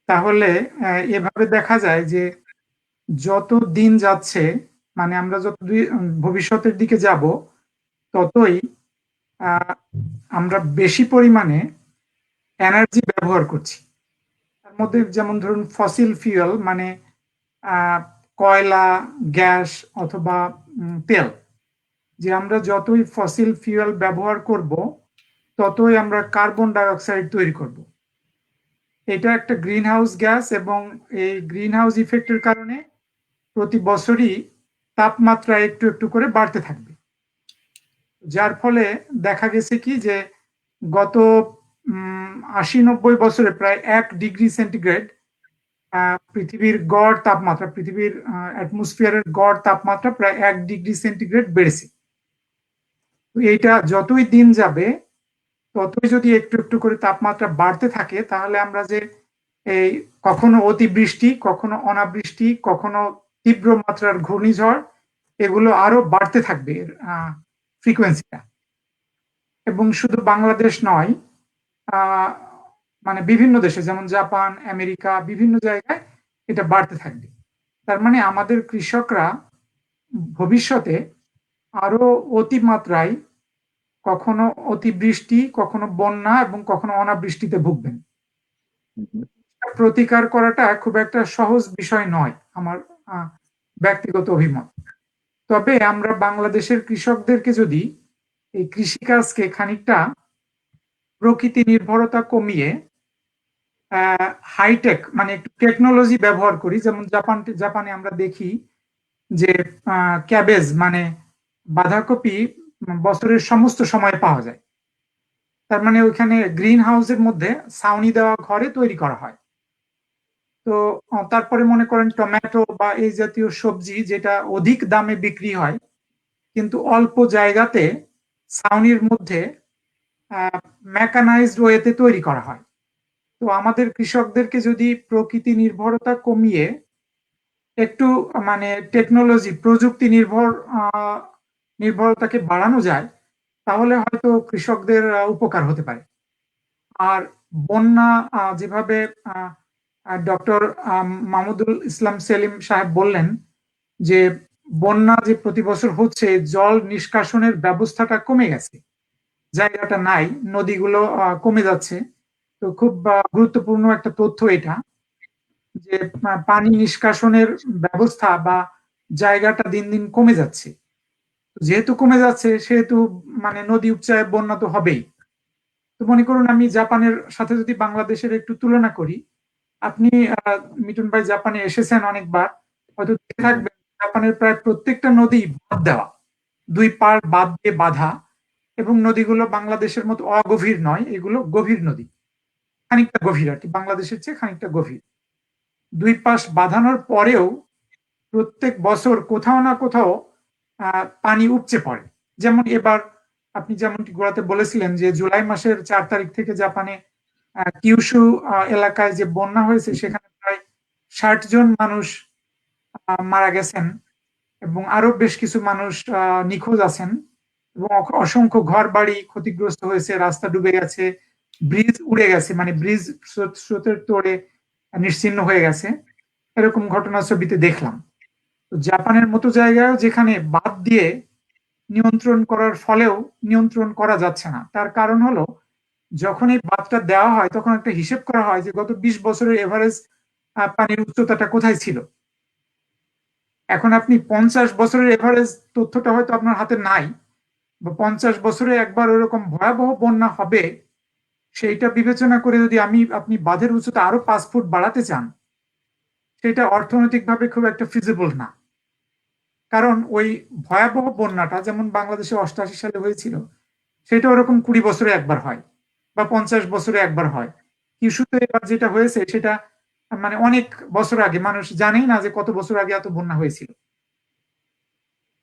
তাহলে এভাবে দেখা যায় যে যত দিন যাচ্ছে, মানে আমরা যত ভবিষ্যতের দিকে যাব, ততই আমরা বেশি পরিমাণে এনার্জি ব্যবহার করছি। তার মধ্যে যেমন ধরুন ফসিল ফিউয়েল, মানে কয়লা, গ্যাস অথবা তেল, যে আমরা যতই ফসিল ফিউয়েল ব্যবহার করব ততই আমরা কার্বন ডাই অক্সাইড তৈরি করব। এটা একটা গ্রিন হাউস গ্যাস, এবং এই গ্রিন হাউস ইফেক্টের কারণে প্রতি বছরই তাপমাত্রা একটু একটু করে বাড়তে থাকবে। যার ফলে দেখা গেছে কি যে গত 80-90 বছরে প্রায় 1 ডিগ্রি সেন্টিগ্রেড পৃথিবীর গড় তাপমাত্রা, পৃথিবীর অ্যাটমসফিয়ারের গড় তাপমাত্রা প্রায় 1 ডিগ্রি সেন্টিগ্রেড বেড়েছে। এইটা যতই দিন যাবে ততই যদি একটু একটু করে তাপমাত্রা বাড়তে থাকে, তাহলে আমরা যে এই কখনো অতিবৃষ্টি, কখনো অনাবৃষ্টি, কখনো তীব্র মাত্রার ঘূর্ণিঝড়, এগুলো আরো বাড়তে থাকবে ফ্রিকোয়েন্সিটা। এবং শুধু বাংলাদেশ নয়, মানে বিভিন্ন দেশে যেমন জাপান, আমেরিকা, বিভিন্ন জায়গায় এটা বাড়তে থাকবে। তার মানে আমাদের কৃষকরা ভবিষ্যতে আরো অতিমাত্রায় কখনো অতিবৃষ্টি, কখনো বন্যা এবং কখনো অনাবৃষ্টিতে ভুগবেন। প্রতিকার করাটা খুব একটা সহজ বিষয় নয়, আমার ব্যক্তিগত অভিমত। তবে আমরা বাংলাদেশের কৃষকদেরকে যদি এই কৃষিকাজকে খানিকটা প্রকৃতি নির্ভরতা কমিয়ে হাইটেক, মানে একটু টেকনোলজি ব্যবহার করি, যেমন জাপানে আমরা দেখি যে ক্যাবেজ, মানে বাঁধাকপি বছরের সমস্ত সময় পাওয়া যায়। তার মানে ওইখানে গ্রিন হাউসের মধ্যে ছাউনি দেওয়া ঘরে তৈরি করা হয়। তো তারপরে মনে করেন টমেটো বা এই জাতীয় সবজি, যেটা অধিক দামে বিক্রি হয় কিন্তু অল্প জায়গাতে ছাউনির মধ্যে মেকানাইজড ওয়েতে তৈরি করা হয়। তো আমাদের কৃষকদেরকে যদি প্রকৃতি নির্ভরতা কমিয়ে একটু মানে টেকনোলজি, প্রযুক্তি নির্ভরতাকে বাড়ানো যায়, তাহলে হয়তো কৃষকদের উপকার হতে পারে। আর বন্যা, যেভাবে ডক্টর মাহমুদুল ইসলাম সেলিম সাহেব বললেন যে বন্যা যে প্রতি বছর হচ্ছে, জল নিষ্কাশনের ব্যবস্থাটা কমে গেছে, জায়গাটা নাই, নদীগুলো কমে যাচ্ছে। তো খুব গুরুত্বপূর্ণ একটা তথ্য এটা, যে পানি নিষ্কাশনের ব্যবস্থা বা জায়গাটা দিন দিন কমে যাচ্ছে। তো যেহেতু কমে যাচ্ছে সেহেতু মানে নদী উপচায় বন্যা তো হবেই। তো মনে করুন আমি জাপানের সাথে যদি বাংলাদেশের একটু তুলনা করি, আপনি মিঠুন ভাই জাপানে এসেছেন অনেকবার, হয়তো দেখে থাকবেন জাপানের প্রায় প্রত্যেকটা নদী বাঁধ দেওয়া, দুই পাড় বাঁধ দিয়ে বাঁধা, এবং নদীগুলো বাংলাদেশের মতো অগভীর নয়, এগুলো গভীর নদী, খানিকটা গভীর আর কি, বাংলাদেশের চেয়ে খানিকটা গভীর। দুই পাশ বাঁধানোর পরেও প্রত্যেক বছর কোথাও না কোথাও পানি উপচে পড়ে। যেমন এবার আপনি যেমনটি গোড়াতে বলেছিলেন যে জুলাই মাসের 4 তারিখ থেকে জাপানে কিউশু এলাকায় যে বন্যা হয়েছে সেখানে প্রায় 60 জন মানুষ মারা গেছেন এবং আরো বেশ কিছু মানুষ নিখোঁজ আছেন, এবং অসংখ্য ঘর বাড়ি ক্ষতিগ্রস্ত হয়েছে, রাস্তা ডুবে গেছে, ব্রিজ উড়ে গেছে, মানে ব্রিজ স্রোতের তোড়ে নিশ্চিহ্ন হয়ে গেছে। এরকম ঘটনা ছবিতে দেখলাম। তো জাপানের মতো জায়গায় যেখানে বাঁধ দিয়ে নিয়ন্ত্রণ করার ফলেও নিয়ন্ত্রণ করা যাচ্ছে না, তার কারণ হলো যখন এই বাঁধটা দেওয়া হয় তখন একটা হিসেব করা হয় যে গত 20 বছরের এভারেজ পানির উচ্চতাটা কোথায় ছিল। এখন আপনি 50 বছরের এভারেজ তথ্যটা হয়তো আপনার হাতে নাই, বা 50 বছরে একবার ওরকম ভয়াবহ বন্যা হবে সেইটা বিবেচনা করে যদি আপনি বাঁধের উচ্চতা আরো 5 ফুট বাড়াতে চান, সেটা অর্থনৈতিকভাবে খুব একটা ফিজিবল না। কারণ ওই ভয়াবহ বন্যাটা যেমন বাংলাদেশে 88 সালে হয়েছিল, সেটা ওরকম 20 বছরে একবার হয় বা 50 বছরে একবার হয়। ইস্যুতে এবার যেটা হয়েছে সেটা মানে অনেক বছর আগে, মানুষ জানেই না যে কত বছর আগে এত বন্যা হয়েছিল।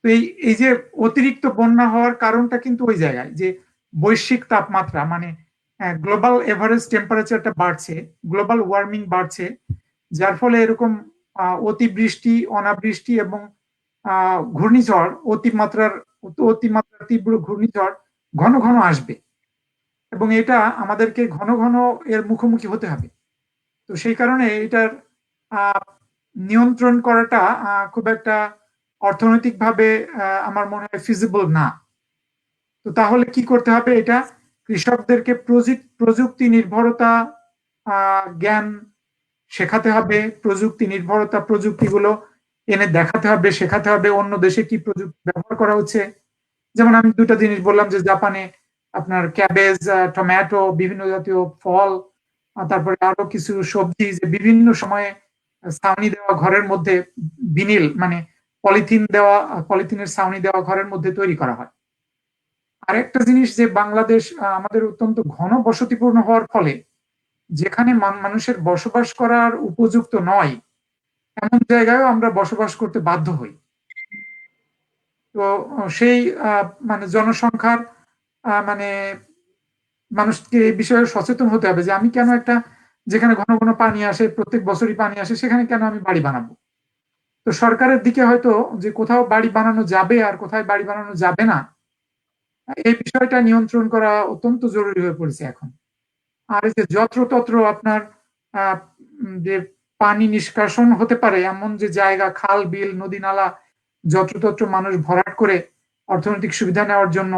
তো এই যে অতিরিক্ত বন্যা হওয়ার কারণটা কিন্তু ওই জায়গায় যে বৈশ্বিক তাপমাত্রা, মানে গ্লোবাল এভারেজ টেম্পারেচারটা বাড়ছে, গ্লোবাল ওয়ার্মিং বাড়ছে, যার ফলে এরকম অতিবৃষ্টি, অনাবৃষ্টি এবং ঘূর্ণিঝড়, অতিমাত্রার তীব্র ঘূর্ণিঝড় ঘন ঘন আসবে, এবং এটা আমাদেরকে ঘন ঘন এর মুখোমুখি হতে হবে। তো সেই কারণে এটার নিয়ন্ত্রণ করাটা খুব একটা অর্থনৈতিকভাবে আমার মনে হয় ফিজিবল না। তো তাহলে কি করতে হবে? এটা কৃষকদেরকে প্রযুক্তি নির্ভরতা জ্ঞান শেখাতে হবে, প্রযুক্তি নির্ভরতা প্রযুক্তিগুলো এনে দেখাতে হবে, শেখাতে হবে অন্য দেশে কি প্রযুক্তি ব্যবহার করা হচ্ছে। যেমন আমি দুটা জিনিস বললাম যে জাপানে আপনার ক্যাবেজ, টমেটো, বিভিন্ন জাতীয় ফল, তারপরে আরো কিছু সবজি যে বিভিন্ন সময়ে ছাউনি দেওয়া ঘরের মধ্যে বিনিল মানে পলিথিনের ছাউনি দেওয়া ঘরের মধ্যে তৈরি করা হয়। আরেকটা জিনিস যে বাংলাদেশ আমাদের অত্যন্ত ঘন বসতিপূর্ণ হওয়ার ফলে যেখানে মানুষের বসবাস করার উপযুক্ত নয় এমন জায়গায়ও আমরা বসবাস করতে বাধ্য হই। তো সেই মানে জনসংখ্যার মানে মানুষকে এই বিষয়ে সচেতন হতে হবে যে আমি কেন একটা, যেখানে ঘন ঘন পানি আসে, প্রত্যেক বছরই পানি আসে, সেখানে কেন আমি বাড়ি বানাবো। তো সরকারের দিকে হয়তো যে কোথাও বাড়ি বানানো যাবে আর কোথায় বাড়ি বানানো যাবে না, এই বিষয়টা নিয়ন্ত্রণ করা অত্যন্ত জরুরি হয়ে পড়েছে এখন। আর এই যে যত্রতত্র আপনার যে পানি নিষ্কাশন হতে পারে এমন যে জায়গা, খাল বিল নদী নালা যত্রতত্র মানুষ ভরাট করে অর্থনৈতিক সুবিধা নেওয়ার জন্য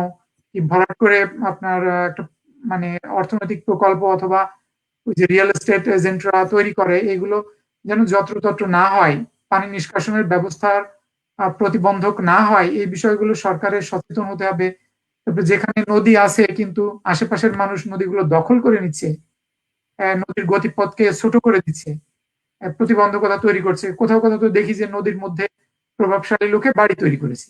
কি ভরাট করে আপনার একটা মানে অর্থনৈতিক প্রকল্প অথবা ওই যে রিয়েল এস্টেট এজেন্টরা তৈরি করে, এগুলো যেন যত্রতত্র না হয়, পানি নিষ্কাশনের ব্যবস্থার প্রতিবন্ধক না হয়, এই বিষয়গুলো সরকারের সচেতন হতে হবে। তারপরে যেখানে নদী আছে কিন্তু আশেপাশের মানুষ নদীগুলো দখল করে নিচ্ছে, নদীর গতিপথকে ছোট করে দিচ্ছে, প্রতিবন্ধকতা তৈরি করছে, কোথাও কোথাও তো দেখি যে নদীর মধ্যে প্রভাবশালী লোকে বাড়ি তৈরি করেছে।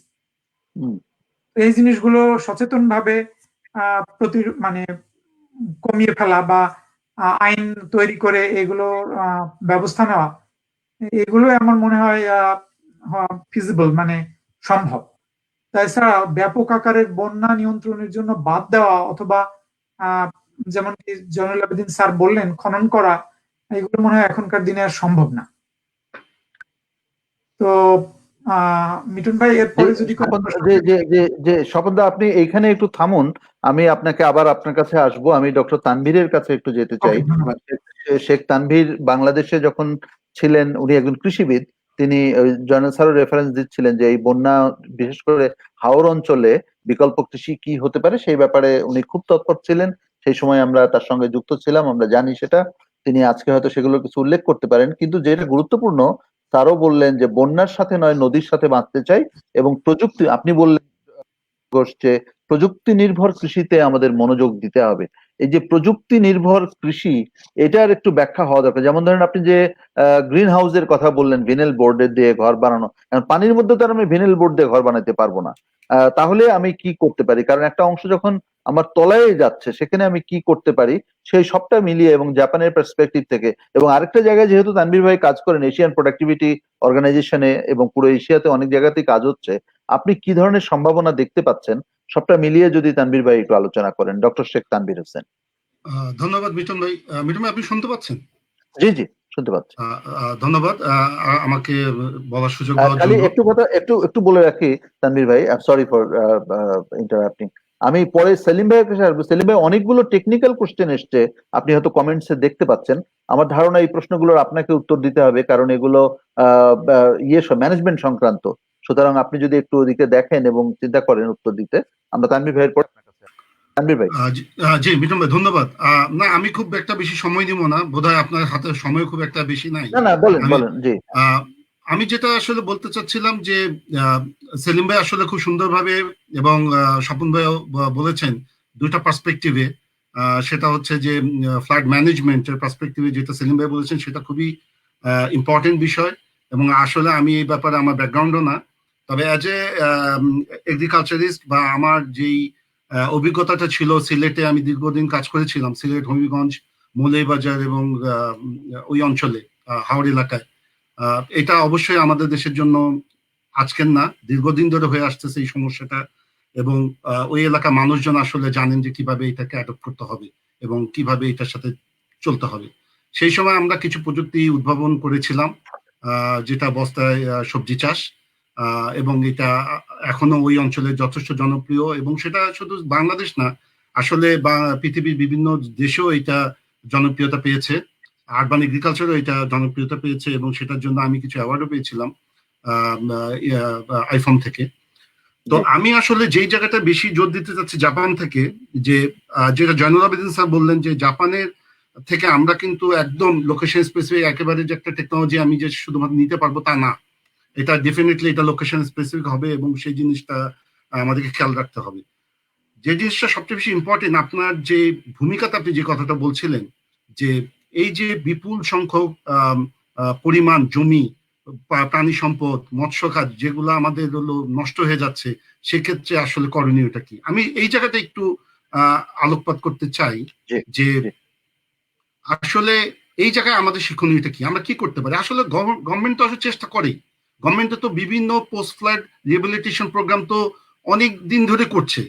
এই জিনিসগুলো সচেতন ভাবে মানে কমিয়ে ফেলা বা আইন তৈরি করে এগুলো ব্যবস্থা নেওয়া, এগুলো আমার মনে হয় ফিজিবল মানে সম্ভব। তাছাড়া ব্যাপক আকারের বন্যা নিয়ন্ত্রণের জন্য বাদ দেওয়া অথবা যেমন জয়নুল আবেদিন স্যার বললেন খনন করা, এগুলো মনে হয় এখনকার দিনে আর সম্ভব না। তো মিঠুন ভাই এরপরে যদি স্বপনদা আপনি এইখানে একটু থামুন, আমি আপনাকে আবার আপনার কাছে আসবো। আমি ডক্টর তানভীরের কাছে একটু যেতে চাই। শেখ তানভীর বাংলাদেশে যখন ছিলেন উনি একজন কৃষিবিদ, তিনি জয়নাল স্যারও রেফারেন্স দিচ্ছিলেন যে এই বন্যা বিশেষ করে হাওর অঞ্চলে বিকল্প কৃষি কি হতে পারে সেই ব্যাপারে উনি খুব তৎপর ছিলেন। সেই সময় আমরা তার সঙ্গে যুক্ত ছিলাম, আমরা জানি সেটা। তিনি আজকে হয়তো সেগুলো কিছু উল্লেখ করতে পারেন, কিন্তু যেটা গুরুত্বপূর্ণ তারও বললেন যে বন্যার সাথে নয় নদীর সাথে বাঁচতে চাই, এবং প্রযুক্তি আপনি বললেন আসছে প্রযুক্তি নির্ভর কৃষিতে আমাদের মনোযোগ দিতে হবে। এই যে প্রযুক্তি নির্ভর কৃষি, এটার একটু ব্যাখ্যা হওয়া দরকার। যেমন ধরেন আপনি যে গ্রিন হাউসের কথা বললেন, ভিনেল বোর্ডের দিয়ে ঘর বানানো, এখন পানির মধ্যে তো আর আমি ভিনেল বোর্ড দিয়ে ঘর বানাতে পারবো না। তাহলে আমি কি করতে পারি? কারণ একটা অংশ যখন আমার তলায় যাচ্ছে সেখানে আমি কি করতে পারি, সেই সবটা মিলিয়ে এবং জাপানের পার্সপেক্টিভ থেকে। এবং আরেকটা জায়গায় যেহেতু তানভীর ভাই কাজ করেন এশিয়ান প্রোডাক্টিভিটি অর্গানাইজেশনে এবং পুরো এশিয়াতে অনেক জায়গাতেই কাজ হচ্ছে, আপনি কি ধরনের সম্ভাবনা দেখতে পাচ্ছেন সবটা মিলিয়ে যদি তানভীর ভাই একটু আলোচনা করেন। ডক্টর শেখ তানভীর হোসেন। ধন্যবাদ মিঠুন ভাই। মিঠুন ভাই, আপনি শুনতে পাচ্ছেন? জি জি, শুনতে পাচ্ছি। ধন্যবাদ আমাকে বলার সুযোগ আর দেওয়ার খালি জন্য। একটু কথা একটু বলে রাখি তানভীর ভাই, সরি ফর ইন্টারাপ্টিং। আমি পরে সেলিম ভাইয়ের কাছে আসবো। সেলিম ভাই অনেকগুলো টেকনিক্যাল কোশ্চেন এসছে, আপনি হয়তো কমেন্টসে দেখতে পাচ্ছেন। আমার ধারণা এই প্রশ্নগুলোর আপনাকে উত্তর দিতে হবে, কারণ এগুলো ম্যানেজমেন্ট সংক্রান্ত। সুতরাং আপনি যদি একটু ওদিকে দেখেন এবং চিন্তা করেন উত্তর দিতে, আমরা তানভীর ভাইয়ের পর তানভীর ভাই। জি মিঠুন ভাই, ধন্যবাদ। না, আমি খুব একটা বেশি সময় দিব না, বোধহয় আপনার হাতে সময় খুব একটা বেশি নাই। না বলেন বলেন। জি, আমি যেটা আসলে বলতে চাচ্ছিলাম যে সেলিম ভাই আসলে খুব সুন্দরভাবে এবং স্বপন ভাইও বলেছেন দুইটা পার্সপেক্টিভে। সেটা হচ্ছে যে ফ্লাড ম্যানেজমেন্টের পার্সপেক্টিভে যেটা সেলিম ভাই বলেছেন সেটা খুবই ইম্পর্টেন্ট বিষয়। এবং আসলে আমি এই ব্যাপারে আমার ব্যাকগ্রাউন্ডও না, তবে অ্যাজ এ এগ্রিকালচারিস্ট বা আমার যেই অভিজ্ঞতাটা ছিল, সিলেটে আমি দীর্ঘদিন কাজ করেছিলাম, সিলেট, হবিগঞ্জ, মৌলভীবাজার এবং ওই অঞ্চলে হাওড় এলাকায়। এটা অবশ্যই আমাদের দেশের জন্য আজকের না, দীর্ঘদিন ধরে হয়ে আসতেছে এই সমস্যাটা। এবং ওই এলাকার মানুষজন আসলে জানেন যে কিভাবে এটাকে অ্যাডপ্ট করতে হবে এবং কিভাবে এটার সাথে চলতে হবে। সেই সময় আমরা কিছু প্রযুক্তি উদ্ভাবন করেছিলাম, যেটা বস্তায় সবজি চাষ, এবং এটা এখনো ওই অঞ্চলে যথেষ্ট জনপ্রিয়। এবং সেটা শুধু বাংলাদেশ না, আসলে পৃথিবীর বিভিন্ন দেশেও এটা জনপ্রিয়তা পেয়েছে। আরবান এগ্রিকালচারও এটা জনপ্রিয়তা পেয়েছে এবং সেটার জন্য আমি কিছু অ্যাওয়ার্ডও পেয়েছিলাম আইফোন থেকে। তো আমি আসলে যেই জায়গাটা বেশি জোর দিতে চাচ্ছি জাপান থেকে, যে যেটা জয়নুল আবেদিন স্যার বললেন যে জাপানের থেকে আমরা কিন্তু একদম লোকেশন স্পেসিফিক একেবারে যে একটা টেকনোলজি আমি যে শুধুমাত্র নিতে পারবো তা না, এটা ডেফিনেটলি এটা লোকেশন স্পেসিফিক হবে এবং সেই জিনিসটা আমাদেরকে খেয়াল রাখতে হবে। যে জিনিসটা সবচেয়ে বেশি ইম্পর্টেন্ট, আপনার যে ভূমিকাতে আপনি যে কথাটা বলছিলেন, যে এই যে বিপুল সংখ্যক পরিমাণ জমি, প্রাণী সম্পদ, মৎস্য খাত যেগুলো আমাদের হলো নষ্ট হয়ে যাচ্ছে, সেক্ষেত্রে আসলে করণীয়টা কি? আমি এই জায়গাটা একটু আলোকপাত করতে চাই যে আসলে এই জায়গায় আমাদের শিক্ষণীয়টা কি, আমরা কি করতে পারি। আসলে গভর্নমেন্ট তো আসলে চেষ্টা করেই, গভর্নমেন্টে তো বিভিন্ন পোস্ট ফ্লাড রিহ্যাবিলিটেশন প্রোগ্রাম তো অনেক দিন ধরে করছে।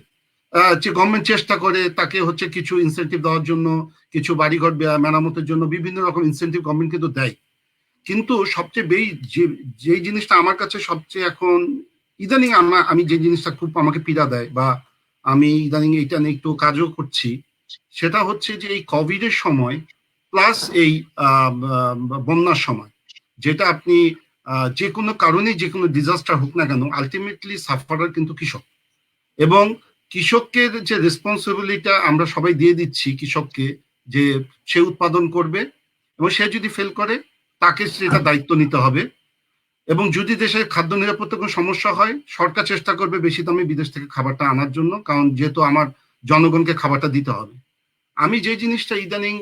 যে গভর্নমেন্ট চেষ্টা করে তাকে হচ্ছে কিছু ইনসেন্টিভ দেওয়ার জন্য, কিছু বাড়িঘর মেরামতের জন্য বিভিন্ন রকম ইনসেন্টিভ গভর্নমেন্ট কিন্তু দেয়। কিন্তু সবচেয়ে যে জিনিসটা আমার কাছে সবচেয়ে এখন ইদানিং আমি যে জিনিসটা খুব আমাকে পীড়া দেয়, বা আমি ইদানিং এটা নিয়ে একটু কাজও করছি, সেটা হচ্ছে যে এই কোভিড এর সময় প্লাস এই বন্যার সময়, যেটা আপনি যে কোনো কারণে যে কোনো ডিজাস্টার হোক না কেন, আলটিমেটলি সাফারার কিন্তু কৃষক। এবং কৃষকের যে রেসপন্সিবিলিটি আমরা সবাই দিয়ে দিচ্ছি কৃষককে, যে সে উৎপাদন করবে এবং সে যদি ফেল করে তাকে সেটা দায়িত্ব নিতে হবে। এবং যদি দেশের খাদ্য নিরাপত্তার কোনো সমস্যা হয়, সরকার চেষ্টা করবে বেশি দামে বিদেশ থেকে খাবারটা আনার জন্য, কারণ যেহেতু আমার জনগণকে খাবারটা দিতে হবে। আমি যে জিনিসটা ইদানিং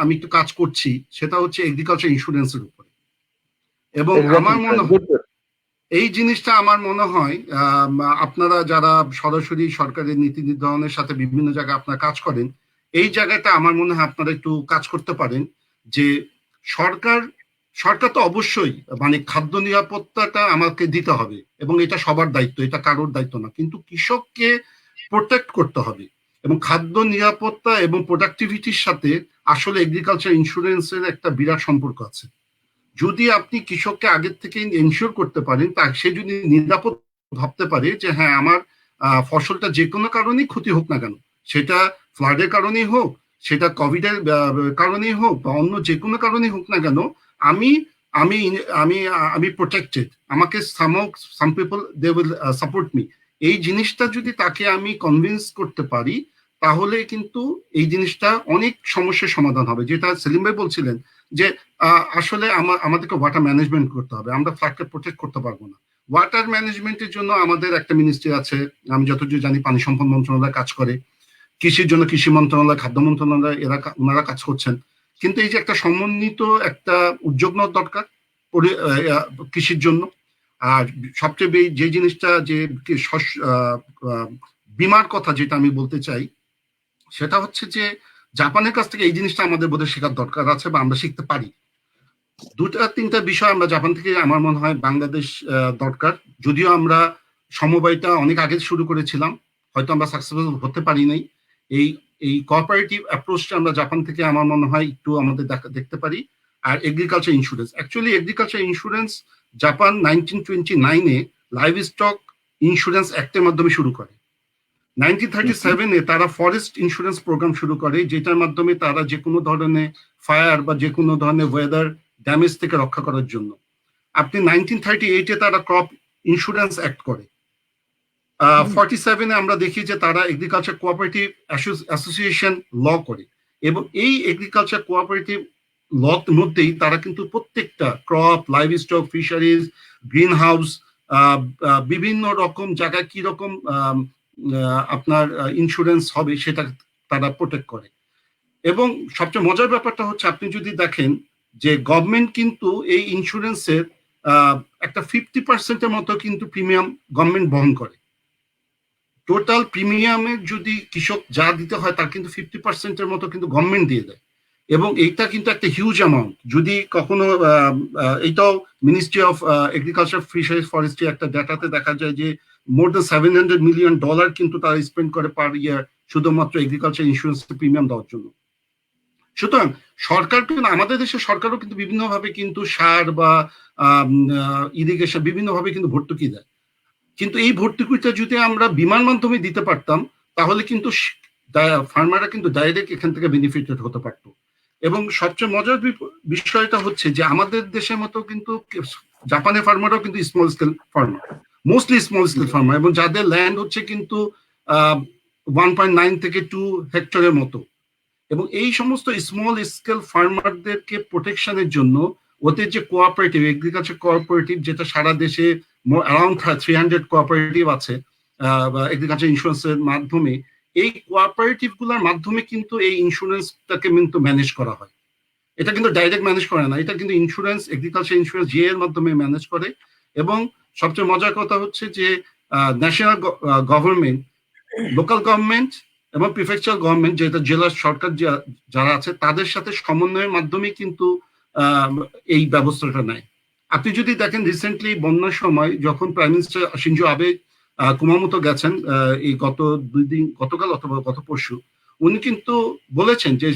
আমি একটু কাজ করছি, সেটা হচ্ছে এগ্রিকালচার ইন্স্যুরেন্সের উপরে। এবং আমার মনে হয় এই জিনিসটা আমার মনে হয় আপনারা যারা সরাসরি সরকারের নীতি নির্ধারণের সাথে বিভিন্ন জায়গায় আপনারা কাজ করেন, এই জায়গাটা আমার মনে হয় আপনারা একটু কাজ করতে পারেন। যে সরকার তো অবশ্যই মানে খাদ্য নিরাপত্তাটা আমাকে দিতে হবে এবং এটা সবার দায়িত্ব, এটা কারোর দায়িত্ব না, কিন্তু কৃষককে প্রোটেক্ট করতে হবে। এবং খাদ্য নিরাপত্তা এবং প্রোডাক্টিভিটির সাথে আসলে এগ্রিকালচার ইন্স্যুরেন্সের একটা বিরাট সম্পর্ক আছে। যদি আপনি কৃষককে আগের থেকে এনশিওর করতে পারেন, তা সে যদি নিরাপদ ভাবতে পারে যে হ্যাঁ আমার ফসলটা যে কোনো কারণেই ক্ষতি হোক না কেন, সেটা ফ্লাডের কারণেই হোক, সেটা কোভিডের কারণেই হোক, বা অন্য যে কোনো কারণেই হোক না কেন, আমি আমি আমি আমি প্রোটেক্টেড, আমাকে some people they will support me. এই জিনিসটা যদি তাকে আমি কনভিন্স করতে পারি, তাহলে কিন্তু এই জিনিসটা অনেক সমস্যার সমাধান হবে। যেটা সেলিম ভাই বলছিলেন যে আসলে আমাদেরকে ওয়াটার ম্যানেজমেন্ট করতে হবে, আমরা ফ্লাডকে প্রোটেক্ট করতে পারবো না। ওয়াটার ম্যানেজমেন্টের জন্য আমাদের একটা মিনিস্ট্রি আছে, আমি যতদূর জানি পানি সম্পদ মন্ত্রণালয় কাজ করে, কৃষির জন্য কৃষি মন্ত্রণালয়, খাদ্য মন্ত্রণালয়, ওনারা কাজ করছেন। কিন্তু এই যে একটা সমন্বিত একটা উদ্যোগ নেওয়া দরকার কৃষির জন্য। আর সবচেয়ে যে জিনিসটা যে বীমার কথা যেটা আমি বলতে চাই, সেটা হচ্ছে যে জাপানের কাছ থেকে এই জিনিসটা আমাদের বোধহয় শেখার দরকার আছে, বা আমরা শিখতে পারি। দুটা তিনটা বিষয় আমরা জাপান থেকে আমার মনে হয় বাংলাদেশ দরকার। যদিও আমরা সমবায়টা অনেক আগে শুরু করেছিলাম, হয়তো আমরা সাকসেসফুল হতে পারি নাই। এই কোঅপারেটিভ অ্যাপ্রোচটা আমরা জাপান থেকে আমার মনে হয় একটু আমাদের দেখতে পারি। আর agriculture insurance, actually agriculture insurance Japan 1929-এ লাইভ স্টক ইন্স্যুরেন্স অ্যাক্টের মাধ্যমে শুরু করে। 1937-এ তারা ফরেস্ট ইন্স্যুরেন্স প্রোগ্রাম শুরু করে, যেটার মাধ্যমে তারা যে কোনো ধরনের ফায়ার বা যে কোনো ধরনের ওয়েদার ড্যামেজ থেকে রক্ষা করার জন্য। আপনি 1938-এ তারা ক্রপ ইন্স্যুরেন্স অ্যাক্ট করে। 47-এ আমরা দেখি যে তারা এগ্রিকালচার কোঅপারেটিভ অ্যাসোসিয়েশন ল করে, এবং এই এগ্রিকালচার কোঅপারেটিভ ল মধ্যেই তারা কিন্তু প্রত্যেকটা crop, live stock, fisheries, green house, বিভিন্ন রকম জায়গায় কি রকম আপনার ইন্স্যুরেন্স হবে সেটা তারা প্রোটেক্ট করে। এবং সবচেয়ে মজার ব্যাপারটা হচ্ছে, আপনি যদি দেখেন যে গভর্নমেন্ট কিন্তু এই ইন্স্যুরেন্সের একটা 50% মতো কিন্তু প্রিমিয়াম গভর্নমেন্ট বহন করে। টোটাল প্রিমিয়ামের যদি কৃষক যা দিতে হয় তার কিন্তু 50% মতো কিন্তু গভর্নমেন্ট দিয়ে দেয়, এবং এইটা কিন্তু একটা হিউজ অ্যামাউন্ট। যদি কখনো এইটাও ministry of agriculture, fisheries, forestry একটা ডাটাতে দেখা যায় যে মোর দ্যান $700 মিলিয়ন কিন্তু তারা স্পেন্ড করে পার ইয়ার শুধুমাত্র এগ্রিকালচার ইন্স্যুরেন্স প্রিমিয়াম দেওয়ার জন্য। সুতরাং সরকার কিন্তু, আমাদের দেশের সরকারও কিন্তু বিভিন্নভাবে কিন্তু সার বা ইরিগেশন বিভিন্নভাবে কিন্তু ভর্তুকি দেয়, কিন্তু এই ভর্তুকিটা যদি আমরা বিমান মাধ্যমে দিতে পারতাম তাহলে কিন্তু ফার্মাররা কিন্তু ডাইরেক্ট এখান থেকে বেনিফিটেড হতে পারতো। এবং সবচেয়ে মজার বিষয়টা হচ্ছে যে আমাদের দেশের মতো কিন্তু জাপানের ফার্মাররাও কিন্তু small scale farmer, mostly small scale farmer, এবং যাদের ল্যান্ড হচ্ছে কিন্তু 1.9 থেকে 2 হেক্টরের মতো। এবং এই সমস্ত স্মল স্কেল ফার্মারদেরকে প্রোটেকশনের জন্য ওদের যে কোঅপারেটিভ, এগ্রিকালচার কোঅপারেটিভ, যেটা সারা দেশে অ্যারাউন্ড 300 কোঅপারেটিভ আছে এগ্রিকালচার ইন্স্যুরেন্সের মাধ্যমে, এই কোঅপারেটিভ গুলোর মাধ্যমে কিন্তু এই ইন্স্যুরেন্সটাকে কিন্তু ম্যানেজ করা হয়। এটা কিন্তু ডাইরেক্ট ম্যানেজ করে না, এটা কিন্তু ইন্স্যুরেন্স, এগ্রিকালচার ইন্স্যুরেন্স জিএ এর মাধ্যমে ম্যানেজ করে। এবং সবচেয়ে মজার কথা হচ্ছে যে ন্যাশনাল গভর্নমেন্ট, লোকাল গভর্নমেন্ট এবং প্রিফেকচার গভর্নমেন্ট, যেটা জেলার সরকার যারা আছে তাদের সাথে সমন্বয়ের মাধ্যমে কিন্তু এই ব্যবস্থাটা নেয়। আপনি যদি দেখেন রিসেন্টলি বন্যার সময় যখন প্রাইম মিনিস্টার শিনজো আবে কুমামোতো গেছেন এই গতকাল অথবা গত পরশু, উনি কিন্তু বলেছেন যে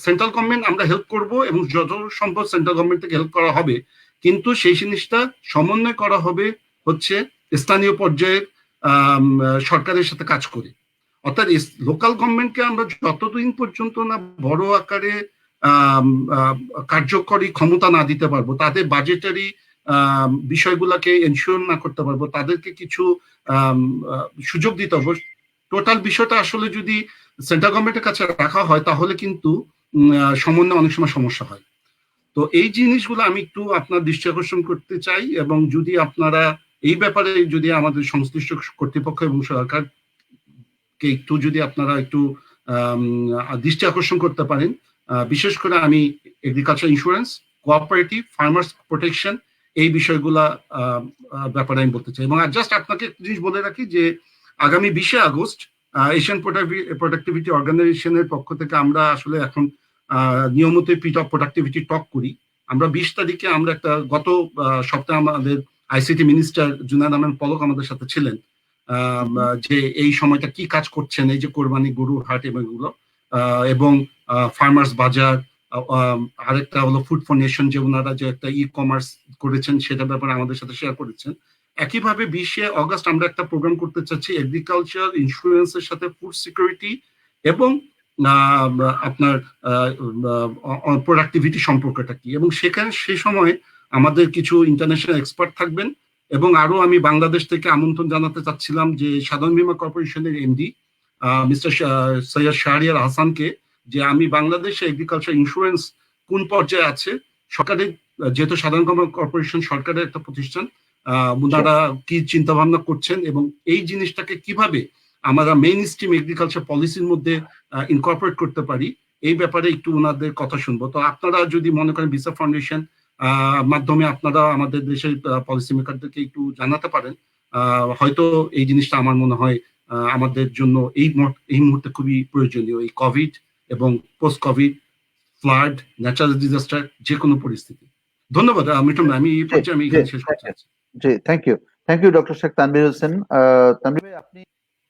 সেন্ট্রাল গভর্নমেন্ট আমরা হেল্প করব এবং যত সম্ভব সেন্ট্রাল গভর্নমেন্ট থেকে হেল্প করা হবে, কিন্তু সেই জিনিসটা সমন্বয় করা হবে হচ্ছে স্থানীয় পর্যায়ের সরকারের সাথে কাজ করে। অর্থাৎ লোকাল গভর্নমেন্টকে আমরা যতদিন পর্যন্ত না বড় আকারে কার্যকরী ক্ষমতা না দিতে পারবো, তাদের বাজেটারি বিষয়গুলোকে এনশিওর না করতে পারবো, তাদেরকে কিছু সুযোগ দিতে হবে, টোটাল বিষয়টা আসলে যদি সেন্ট্রাল গভর্নমেন্টের কাছে রাখা হয় তাহলে কিন্তু সমন্বয় অনেক সময় সমস্যা হয়। তো এই জিনিসগুলো আমি একটু আপনার দৃষ্টি আকর্ষণ করতে চাই, এবং যদি আপনারা এই ব্যাপারে যদি আমাদের সংশ্লিষ্ট কর্তৃপক্ষ এবং সরকারকে একটু যদি আপনারা একটু দৃষ্টি আকর্ষণ করতে পারেন, বিশেষ করে আমি agriculture insurance, cooperative, farmers protection, এই বিষয়গুলা ব্যাপারে আমি বলতে চাই। এবং জাস্ট আপনাকে একটা জিনিস বলে রাখি যে আগামী 20 আগস্ট এশিয়ান প্রোডাক্টিভিটি অর্গানাইজেশনের পক্ষ থেকে আমরা আসলে এখন নিয়মিত প্রোডাক্টিভিটি টক করি। আমরা 20 তারিখে আমরা একটা, গত সপ্তাহে আমাদের আইসিটি মিনিস্টার জুনায়েদ আহমেদ পলক আমাদের সাথে ছিলেন, যে এই সময়টা কি কাজ করছেন, এই যে কোরবানি, গরুর হাট এবং এগুলো, এবং ফার্মার্স বাজার, আরেকটা হলো ফুড ফর নেশন, যে ওনারা যে একটা ই-কমার্স করেছেন সেটা ব্যাপারে আমাদের সাথে শেয়ার করেছেন। একইভাবে 20 আগস্ট আমরা একটা প্রোগ্রাম করতে চাচ্ছি এগ্রিকালচার ইন্স্যুরেন্সের সাথে ফুড সিকিউরিটি এবং আপনার প্রোডাক্টিভিটি সম্পর্কটা কি, এবং সেখানে সেই সময় আমাদের কিছু ইন্টারন্যাশনাল এক্সপার্ট থাকবেন। এবং আরো আমি বাংলাদেশ থেকে আমন্ত্রণ জানাতে চাচ্ছিলাম যে সাধারণ বীমা কর্পোরেশনের এমডি মিস্টার সৈয়দ শাহরিয়ার হাসানকে, যে আমি বাংলাদেশে এগ্রিকালচার ইন্স্যুরেন্স কোন পর্যায়ে আছে, সরকারের যেহেতু সাধারণ বীমা কর্পোরেশন সরকারের একটা প্রতিষ্ঠান, ওনারা কি চিন্তা ভাবনা করছেন এবং এই জিনিসটাকে কিভাবে আমরা মেইন স্ট্রিম এগ্রিকালচার পলিসির মধ্যে ইনকর্পোরেট করতে পারি, এই ব্যাপারে একটু ওনাদের কথা শুনবো। তো আপনারা যদি মনে করেন বিসা ফাউন্ডেশন মাধ্যমে আপনারা আমাদের দেশের পলিসি মেকারদেরকে একটু জানাতে পারেন, হয়তো এই জিনিসটা আমার মনে হয় আমাদের জন্য এই মুহূর্তে খুবই প্রয়োজনীয়, এই কোভিড এবং post Covid, flood, natural disaster, যে কোনো পরিস্থিতি। ধন্যবাদ মিঠুন, আমি এই পর্যায়ে আমি এখানে শেষ করতে চাচ্ছি। জি, thank you doctor Sheikh Tanvir Hossain. Tanvir ভাই, আপনি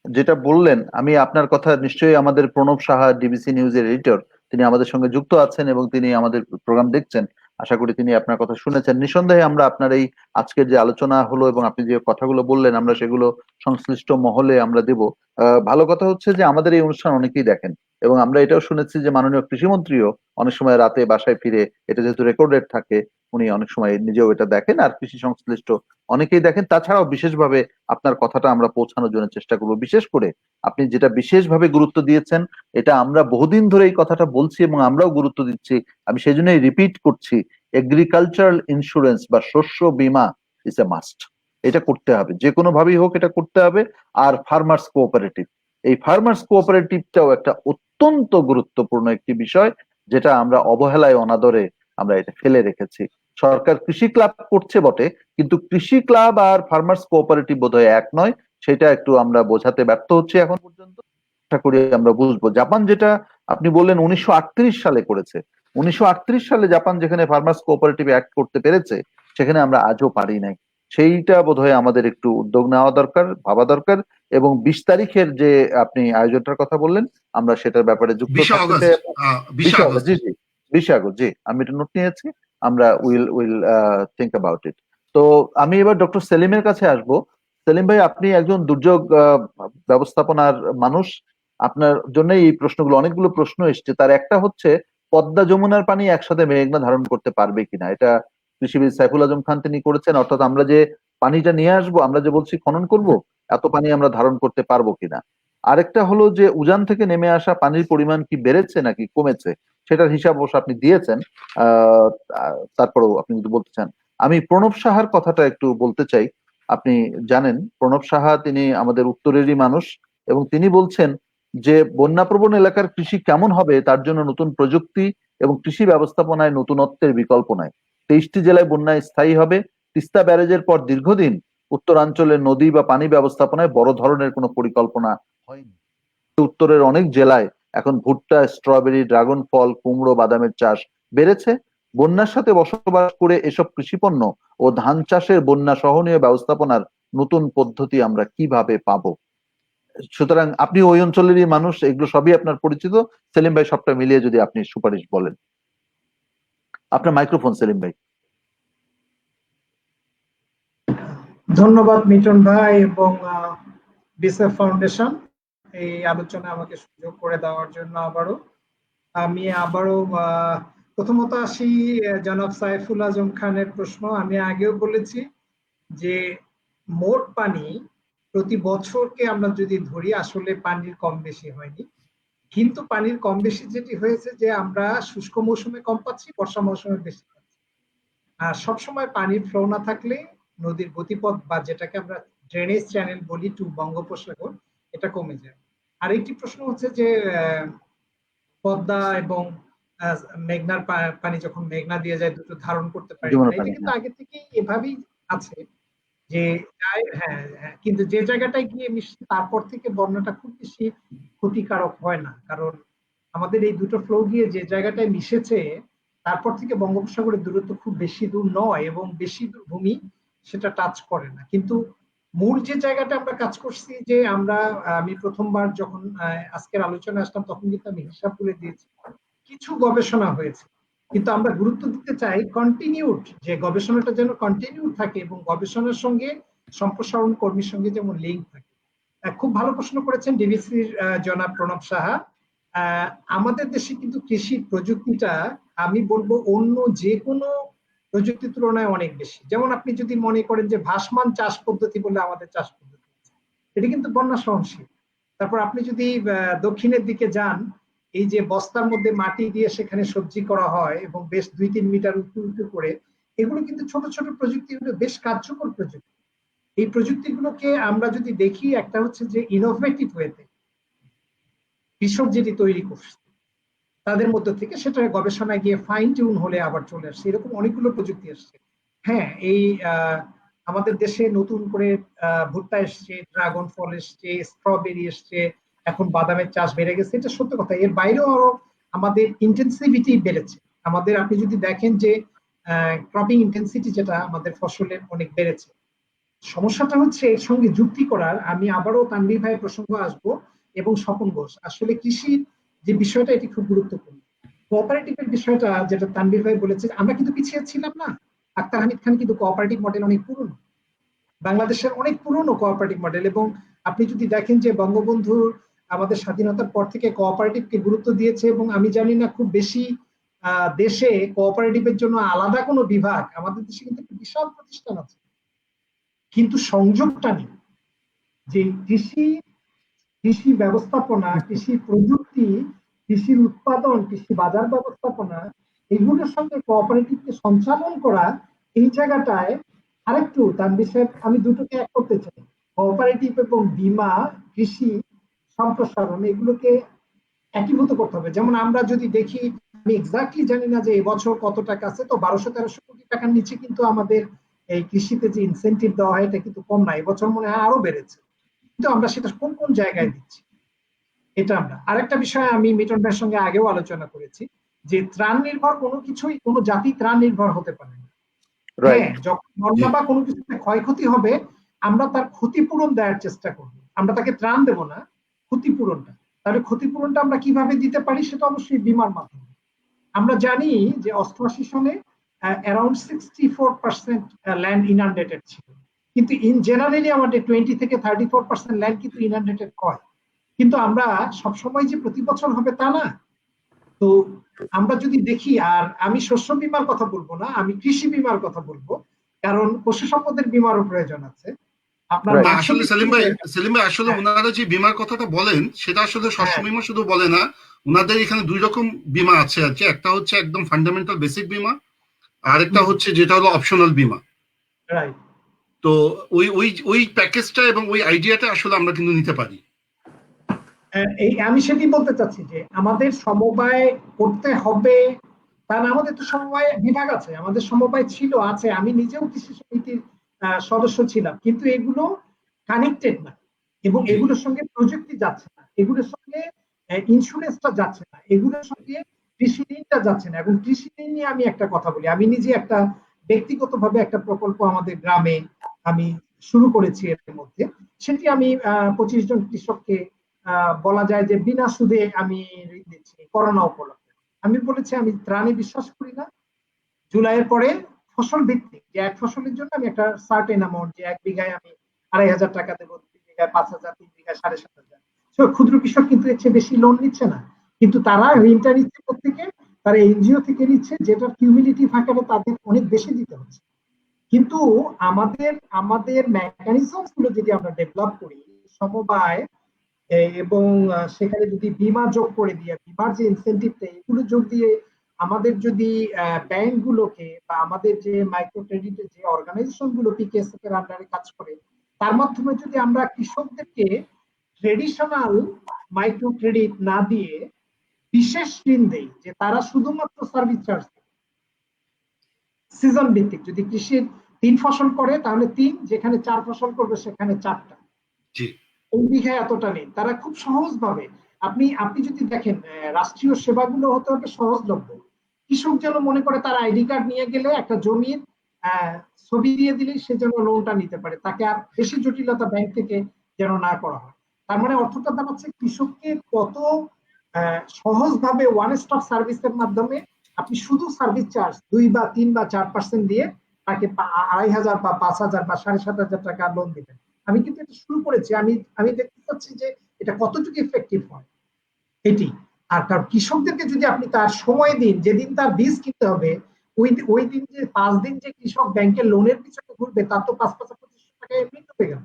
যেটা বললেন, আমি আপনার কথা নিশ্চয়ই আমাদের প্রণব সাহা ডিবিসি নিউজের এডিটর, তিনি আমাদের সঙ্গে যুক্ত আছেন এবং তিনি আমাদের প্রোগ্রাম দেখছেন। আশা করি তিনি আপনার কথা শুনেছেন। নিঃসন্দেহে আমরা আপনার এই আজকের যে আলোচনা হলো এবং আপনি যে কথাগুলো বললেন, আমরা সেগুলো সংশ্লিষ্ট মহলে আমরা দেব। ভালো কথা হচ্ছে যে আমাদের এই অনুষ্ঠান অনেকেই দেখেন এবং আমরা এটাও শুনেছি যে মাননীয় কৃষিমন্ত্রীও অনেক সময় রাতে বাসায় ফিরে, এটা যেহেতু রেকর্ডেড থাকে, উনি অনেক সময় নিজেও এটা দেখেন আর কৃষি সংশ্লিষ্ট অনেকেই দেখেন। তাছাড়াও বিশেষভাবে আপনার কথাটা আমরা পৌঁছানোর জন্য চেষ্টা করব। বিশেষ করে আপনি যেটা বিশেষভাবে গুরুত্ব দিয়েছেন, এটা আমরা বহুদিন ধরে এই কথাটা বলছি এবং আমরাও গুরুত্ব দিচ্ছি, আমি সেই জন্যই রিপিট করছি, এগ্রিকালচারাল ইন্স্যুরেন্স বা শস্য বীমা ইজ এ মাস্ট। এটা করতে হবে, যে কোনো ভাবেই হোক এটা করতে হবে। আর ফার্মার্স কোঅপারেটিভ, এই ফার্মার্স কোঅপারেটিভটাও একটা অত্যন্ত গুরুত্বপূর্ণ একটি বিষয়, যেটা আমরা অবহেলায় অনাদরে আমরা এটা ফেলে রেখেছি। সরকার কৃষি ক্লাব করছে বটে, কিন্তু কৃষি ক্লাব আর ফার্মার্স কোঅপারেটিভ বোধহয় এক নয়, সেটা একটু আমরা বোঝাতে ব্যর্থ হচ্ছি এখন পর্যন্ত। আশা করি আমরা বুঝবো। জাপান, যেটা আপনি বললেন 1938 সালে করেছে, 1938 সালে জাপান যেখানে ফার্মার্স কোঅপারেটিভ অ্যাক্ট করতে পেরেছে, সেখানে আমরা আজও পারি নাই। সেইটা বোধহয় আমাদের একটু উদ্যোগ নেওয়া দরকার, ভাবা দরকার। এবং 20 তারিখের যে আপনি আয়োজনটার কথা বললেন, আমরা সেটার ব্যাপারে যুক্ত থাকতে চাই। 20 আগস্ট, জি জি, 20 আগস্ট, জি, আমি এটা নোট নিয়েছি। আমরা উইল থিঙ্ক অ্যাবাউট ইট। তো আমি এবার ডক্টর সেলিমের কাছে আসবো। সেলিম ভাই, আপনি একজন দুর্যোগ ব্যবস্থাপনার মানুষ, আপনার জন্য এই প্রশ্নগুলো, অনেকগুলো প্রশ্ন এসছে। তার একটা হচ্ছে, পদ্মা যমুনার পানি একসাথে মেঘনা ধারণ করতে পারবে কিনা, এটা কৃষিবিদ সাইফুল আজম খান তিনি করেছেন। অর্থাৎ আমরা যে পানিটা নিয়ে আসবো, আমরা যে বলছি খনন করব, এত পানি আমরা ধারণ করতে পারবো কিনা। আরেকটা হলো যে উজান থেকে নেমে আসা পানির পরিমাণ কি বেড়েছে নাকি কমেছে, সেটার হিসাব অবশ্য আপনি দিয়েছেন। তারপরেও আপনি যদি বলতে চান। আমি প্রণব সাহার কথাটা একটু বলতে চাই। আপনি জানেন প্রণব সাহা তিনি আমাদের উত্তরেরই মানুষ এবং তিনি বলছেন যে বন্যাপ্রবণ এলাকার কৃষি কেমন হবে তার জন্য নতুন প্রযুক্তি এবং কৃষি ব্যবস্থাপনায় নতুনত্বের বিকল্প নাই। 23টি জেলায় বন্যায় স্থায়ী হবে। তিস্তা ব্যারেজের পর দীর্ঘদিন উত্তরাঞ্চলের নদী বা পানি ব্যবস্থাপনায় বড় ধরনের কোনো পরিকল্পনা হয়নি। উত্তরের অনেক জেলায় এখন ভুট্টা, স্ট্রবেরি, ড্রাগন ফল, কুমড়ো, বাদামের চাষ বেড়েছে। বন্যার সাথে বসবাস করে এসব কৃষিপণ্য ও ধান চাষের বন্যা সহনীয় ব্যবস্থাপনার নতুন পদ্ধতি আমরা কিভাবে পাবো? সুতরাং আপনি ওই অঞ্চলেরই মানুষ, এগুলো সবই আপনার পরিচিত। সেলিম ভাই, সবটা মিলিয়ে যদি আপনি সুপারিশ বলেন। আপনার মাইক্রোফোন সেলিম ভাই। ধন্যবাদ মিটন ভাই এবং বিসেফ ফাউন্ডেশন এই আলোচনা আমাকে সুযোগ করে দেওয়ার জন্য। আমি আবারও প্রথমত আসি জনাব সাইফুল আজম খানের প্রশ্ন। আমি আগেও বলেছি যে মোট পানি প্রতি বছরকে আমরা যদি ধরি, আসলে পানির কম বেশি হয়নি, কিন্তু পানির কম বেশি যেটি হয়েছে যে আমরা শুষ্ক মৌসুমে কম পাচ্ছি, বর্ষা মৌসুমে বেশি পাচ্ছি। আর সবসময় পানির ফ্লো না থাকলে নদীর গতিপথ বা যেটাকে আমরা ড্রেনেজ চ্যানেল বলি টু বঙ্গোপসাগর, এটা কমে যায়। আরেকটি প্রশ্ন হচ্ছে যে পদ্মা এবং মেঘনার পানি যখন মেঘনা দিয়ে যায় দুটো ধারণ করতে পারে, এটা কিন্তু আগে থেকেই এভাবেই আছে যে হ্যাঁ, কিন্তু যে জায়গাটায় গিয়ে মিশছে তারপর থেকে বন্যাটা খুব বেশি ক্ষতিকারক হয় না, কারণ আমাদের এই দুটো ফ্লো গিয়ে যে জায়গাটায় মিশেছে তারপর থেকে বঙ্গোপসাগরের দূরত্ব খুব বেশি দূর নয় এবং বেশি দূর ভূমি সেটা টাচ করে না। কিন্তু মূল যে জায়গাটা আমরা কাজ করছি, যে আমি প্রথমবার যখন আজকের আলোচনায় আসলাম তখন কিন্তু আমি হিসাব করে দিয়েছি কিছু গবেষণা হয়েছে, কিন্তু আমরা গুরুত্ব দিতে চাই কন্টিনিউড, যে গবেষণাটা যেন কন্টিনিউ থাকে এবং গবেষণার সঙ্গে সম্প্রসারণ কর্মীর সঙ্গে যেমন লিঙ্ক থাকে। খুব ভালো প্রশ্ন করেছেন ডিবিসির জনাব প্রণব সাহা। আমাদের দেশে কিন্তু কৃষি প্রযুক্তিটা আমি বলবো অন্য যে কোনো প্রযুক্তির তুলনায় অনেক বেশি। যেমন আপনি যদি মনে করেন যে ভাসমান চাষ পদ্ধতি বলে আমাদের চাষ পদ্ধতি, এটা কিন্তু বন্যা সহনশীল। তারপর আপনি যদি দক্ষিণের দিকে যান, এই যে বস্তার মধ্যে মাটি দিয়ে সেখানে সবজি করা হয় এবং বেশ 2-3 মিটার উঁচু উঁচু করে, এগুলো কিন্তু ছোট ছোট প্রযুক্তি, এগুলো বেশ কার্যকর প্রযুক্তি। এই প্রযুক্তিগুলোকে আমরা যদি দেখি, একটা হচ্ছে যে ইনোভেটিভ ওয়েতে কৃষক যেটি তৈরি করছে তাদের মধ্য থেকে সেটা গবেষণায় গিয়ে ফাইন টিউন হলে আবার চলে আসছে, এরকম অনেকগুলো প্রযুক্তি আসছে। হ্যাঁ, এই আমাদের দেশে নতুন করে ভুট্টা এসছে, ড্রাগন ফল এসছে, স্ট্রবেরি এসছে, এখন বাদামের চাষ বেড়ে গেছে, এটা সত্য কথা। এর বাইরেও আরো আমাদের ইন্টেন্সিভিটি বেড়েছে। আমাদের আপনি যদি দেখেন যে ক্রপিং ইন্টেন্সিটি যেটা আমাদের ফসলের অনেক বেড়েছে। সমস্যাটা হচ্ছে এর সঙ্গে যুক্তি করার, আমি আবারও তানভীর ভাইয়ের প্রসঙ্গ আসবো এবং স্বপন ঘোষ, আসলে কৃষির যে বিষয়টা এটি খুব গুরুত্বপূর্ণ। কোঅপারেটিভের বিষয়টা যেটা তানভীর ভাই বলেছে, আমরা কিন্তু পিছিয়ে ছিলাম না। আক্তার হামিদ খান কিন্তু কোঅপারেটিভ মডেল অনেক পুরনো, বাংলাদেশের অনেক পুরনো কোঅপারেটিভ মডেল। এবং আপনি যদি দেখেন যে বঙ্গবন্ধু আমাদের স্বাধীনতার পর থেকে কোঅপারেটিভকে গুরুত্ব দিয়েছে, এবং আমি জানি না খুব বেশি দেশে কোঅপারেটিভের জন্য আলাদা কোনো বিভাগ, আমাদের দেশে কিন্তু একটা বিশাল প্রতিষ্ঠান আছে, কিন্তু সংযোগটা নেই যে কৃষি ব্যবস্থাপনা, কৃষি প্রযুক্তি, কৃষির উৎপাদন, কৃষি বাজার ব্যবস্থাপনা, এগুলোর সঙ্গে কোঅপারেটিভকে সঞ্চালন করা। এই জায়গাটায় আরেকটু তানভীর সাহেব, আমি দুটোকে এক করতে চাই, কোঅপারেটিভ এবং বীমা, কৃষি সম্প্রসারণ, এগুলোকে একীভূত করতে হবে। যেমন আমরা যদি দেখি, আমি এক্স্যাক্টলি জানি না যে এবছর কত টাকা আছে, তো 1200-1300 কোটি টাকার নিচে কিন্তু আমাদের এই কৃষিতে যে ইনসেন্টিভ দেওয়া হয় এটা কিন্তু কম না, এবছর মনে হয় আরো বেড়েছে। কিন্তু আমরা সেটা কোন কোন জায়গায় দিচ্ছি, এটা আমরা। আরেকটা বিষয় আমি মিটন ভাইয়ের সঙ্গে আগেও আলোচনা করেছি, যে ত্রাণ নির্ভর কোনো কিছুই, কোনো জাতি ত্রাণ নির্ভর হতে পারে না। হ্যাঁ, যখন বন্যা বা কোনো কিছুতে ক্ষয়ক্ষতি হবে, আমরা তার ক্ষতিপূরণ দেওয়ার চেষ্টা করব, আমরা তাকে ত্রাণ দেব না, ক্ষতিপূরণটা। তাহলে ক্ষতিপূরণটা আমরা কিভাবে দিতে পারি, সেটা অবশ্যই বীমার মাধ্যমে। আমরা জানি যে 88 সনে অ্যারাউন্ড 64% ল্যান্ড ইনান্ডেটেড ছিল, কিন্তু ইন জেনারেলি আমাদের 20 থেকে 34% ল্যান্ড কিন্তু ইনান্ডেটেড হয়। কিন্তু আমরা সবসময় যে প্রতি বছর হবে তা না। তো আমরা যদি দেখি, আর আমি শস্য বীমার কথা বলবো না, আমি কৃষি বীমার কথা বলবো, কারণ পশু সম্পদের বীমারও প্রয়োজন আছে। আপনার আসলে সেলিম ভাই আসলে ওনারা যে বীমার কথাটা বলেন সেটা আসলে শস্য বীমা শুধু বলে না, ওনাদের এখানে দুই রকম বীমা আছে আর কি। একটা হচ্ছে একদম ফান্ডামেন্টাল বেসিক বীমা, আর একটা হচ্ছে যেটা হলো অপশনাল বীমা। তো ওই প্যাকেজটা এবং ওই আইডিয়াটা আসলে আমরা কিন্তু নিতে পারি। আমি সেটি বলতে চাচ্ছি যে আমাদের সমবায় করতে হবে, কারণ আমাদের তো সমবায় বিভাগ আছে, আমাদের সমবায় ছিল, আছে, আমি নিজেও কৃষি সমিতির সদস্য ছিলাম, কিন্তু এগুলো কানেক্টেড না, এবং এগুলোর সঙ্গে প্রযুক্তি যাচ্ছে না, এগুলোর সঙ্গে ইন্স্যুরেন্সটা যাচ্ছে না, এগুলোর সঙ্গে কৃষি ঋণটা যাচ্ছে না। এবং কৃষি ঋণ নিয়ে আমি একটা কথা বলি, আমি নিজে একটা ব্যক্তিগতভাবে একটা প্রকল্প আমাদের গ্রামে আমি শুরু করেছি। এর মধ্যে সেটি আমি 25 জন কৃষককে বলা যায় যে বিনা সুদে আমি ঋণ দিচ্ছি করোনা উপলক্ষে। আমি বলেছি আমি ত্রাণে বিশ্বাস করি না, জুলাইয়ের পরে ফসল ভিত্তিক, যে এক ফসলের জন্য আমি একটা সার্টেন অ্যামাউন্ট, যে 1 বিঘায় আমি 2500 টাকা দেবো, 2 বিঘায় 5000, 3 বিঘায় 7500। ক্ষুদ্র কৃষক কিন্তু এর চেয়ে বেশি লোন নিচ্ছে না, কিন্তু তারা ঋণটা নিচ্ছে কোথেকে, তারা এনজিও থেকে নিচ্ছে, যেটার কিউমিলিটিভ আকারে তাদের অনেক বেশি দিতে হচ্ছে। কিন্তু আমাদের মেকানিজম গুলো যদি আমরা ডেভেলপ করি, সমবায় এবং সেখানে যদি বীমা যোগ করে দিয়ে, বীমার যে ইনসেন্টিভটা এগুলো যোগ দিয়ে, আমাদের যদি ব্যাংক গুলোকে বা আমাদের যে মাইক্রো ক্রেডিটের যে অর্গানাইজেশন গুলো পিকেএসএফ এর আন্ডারে কাজ করে, তার মাধ্যমে যদি আমরা কৃষকদেরকে ট্রেডিশনাল মাইক্রো ক্রেডিট না দিয়ে বিশেষ ঋণ দেই, যে তারা শুধুমাত্র সার্ভিস চার্জ, সিজন ভিত্তিক, যদি কৃষির 3 ফসল করে তাহলে 3, যেখানে 4 ফসল করবে সেখানে 4টা, এই বিঘায় এতটা নেই, তারা খুব সহজ ভাবে। আপনি যদি দেখেন রাষ্ট্রীয় সেবাগুলো হতে হবে সহজলভ্য। কৃষক যেন মনে করে তার আইডি কার্ড নিয়ে গেলে একটা জমির ছবি দিয়ে দিলেই সে যেন লোনটা নিতে পারে, তাকে আর বেশি জটিলতা ব্যাংক থেকে যেন না করা হয়। তার মানে অর্থটা দাঁড়াচ্ছে কৃষককে কত সহজভাবে ওয়ান স্টপ সার্ভিসের মাধ্যমে আপনি শুধু সার্ভিস চার্জ 2 বা 3 বা 4% দিয়ে তাকে 2500 বা 5000 বা 7500 টাকা লোন দিবেন। আমি কিন্তু এটা শুরু করেছি, আমি দেখতে পাচ্ছি যে এটা কতটুকু ইফেক্টিভ হয় এটি। আর তার কৃষকদেরকে যদি আপনি তার সময় দিন, যেদিন তার বীজ কিনতে হবে, ওই দিন যে 5 দিন যে কৃষক ব্যাংকের লোনের পিছনে ঘুরবে, তার তো 5-25 টাকা এমনি ডুবে গেল,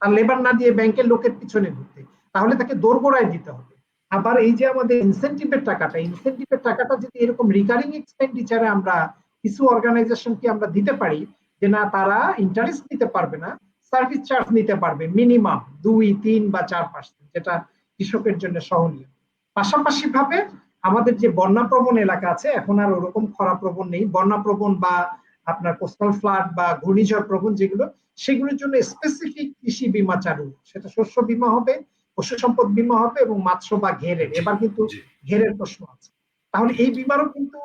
তার লেবার না দিয়ে ব্যাংকের লোকের পিছনে ঘুরতে, তাহলে তাকে দোরগোড়ায় দিতে হবে। আবার এই যে আমাদের ইনসেন্টিভের টাকাটা যদি এরকম রিকারিং এক্সপেন্ডিচারে আমরা কিছু অর্গানাইজেশনকে আমরা দিতে পারি যে না, তারা ইন্টারেস্ট নিতে পারবে না, সার্ভিস চার্জ নিতে পারবে মিনিমাম 2, 3 বা 4%, যেটা কৃষকের জন্য সহনীয়। পাশাপাশি ভাবে আমাদের যে বন্যাপ্রবণ এলাকা আছে, এখন আর ওরকম খরাপ্রবণ নেই, বন্যাপ্রবণ বা আপনার কোস্টাল ফ্লাড বা ঘূর্ণিঝড় প্রবণ যেগুলো, সেগুলোর জন্য স্পেসিফিক কৃষি বীমা চালু, সেটা শস্য বীমা হবে, পশু সম্পদ বীমা হবে এবং মাৎস্য বা ঘেরের, এবার কিন্তু ঘেরের প্রশ্ন আছে। তাহলে এই বীমারও কিন্তু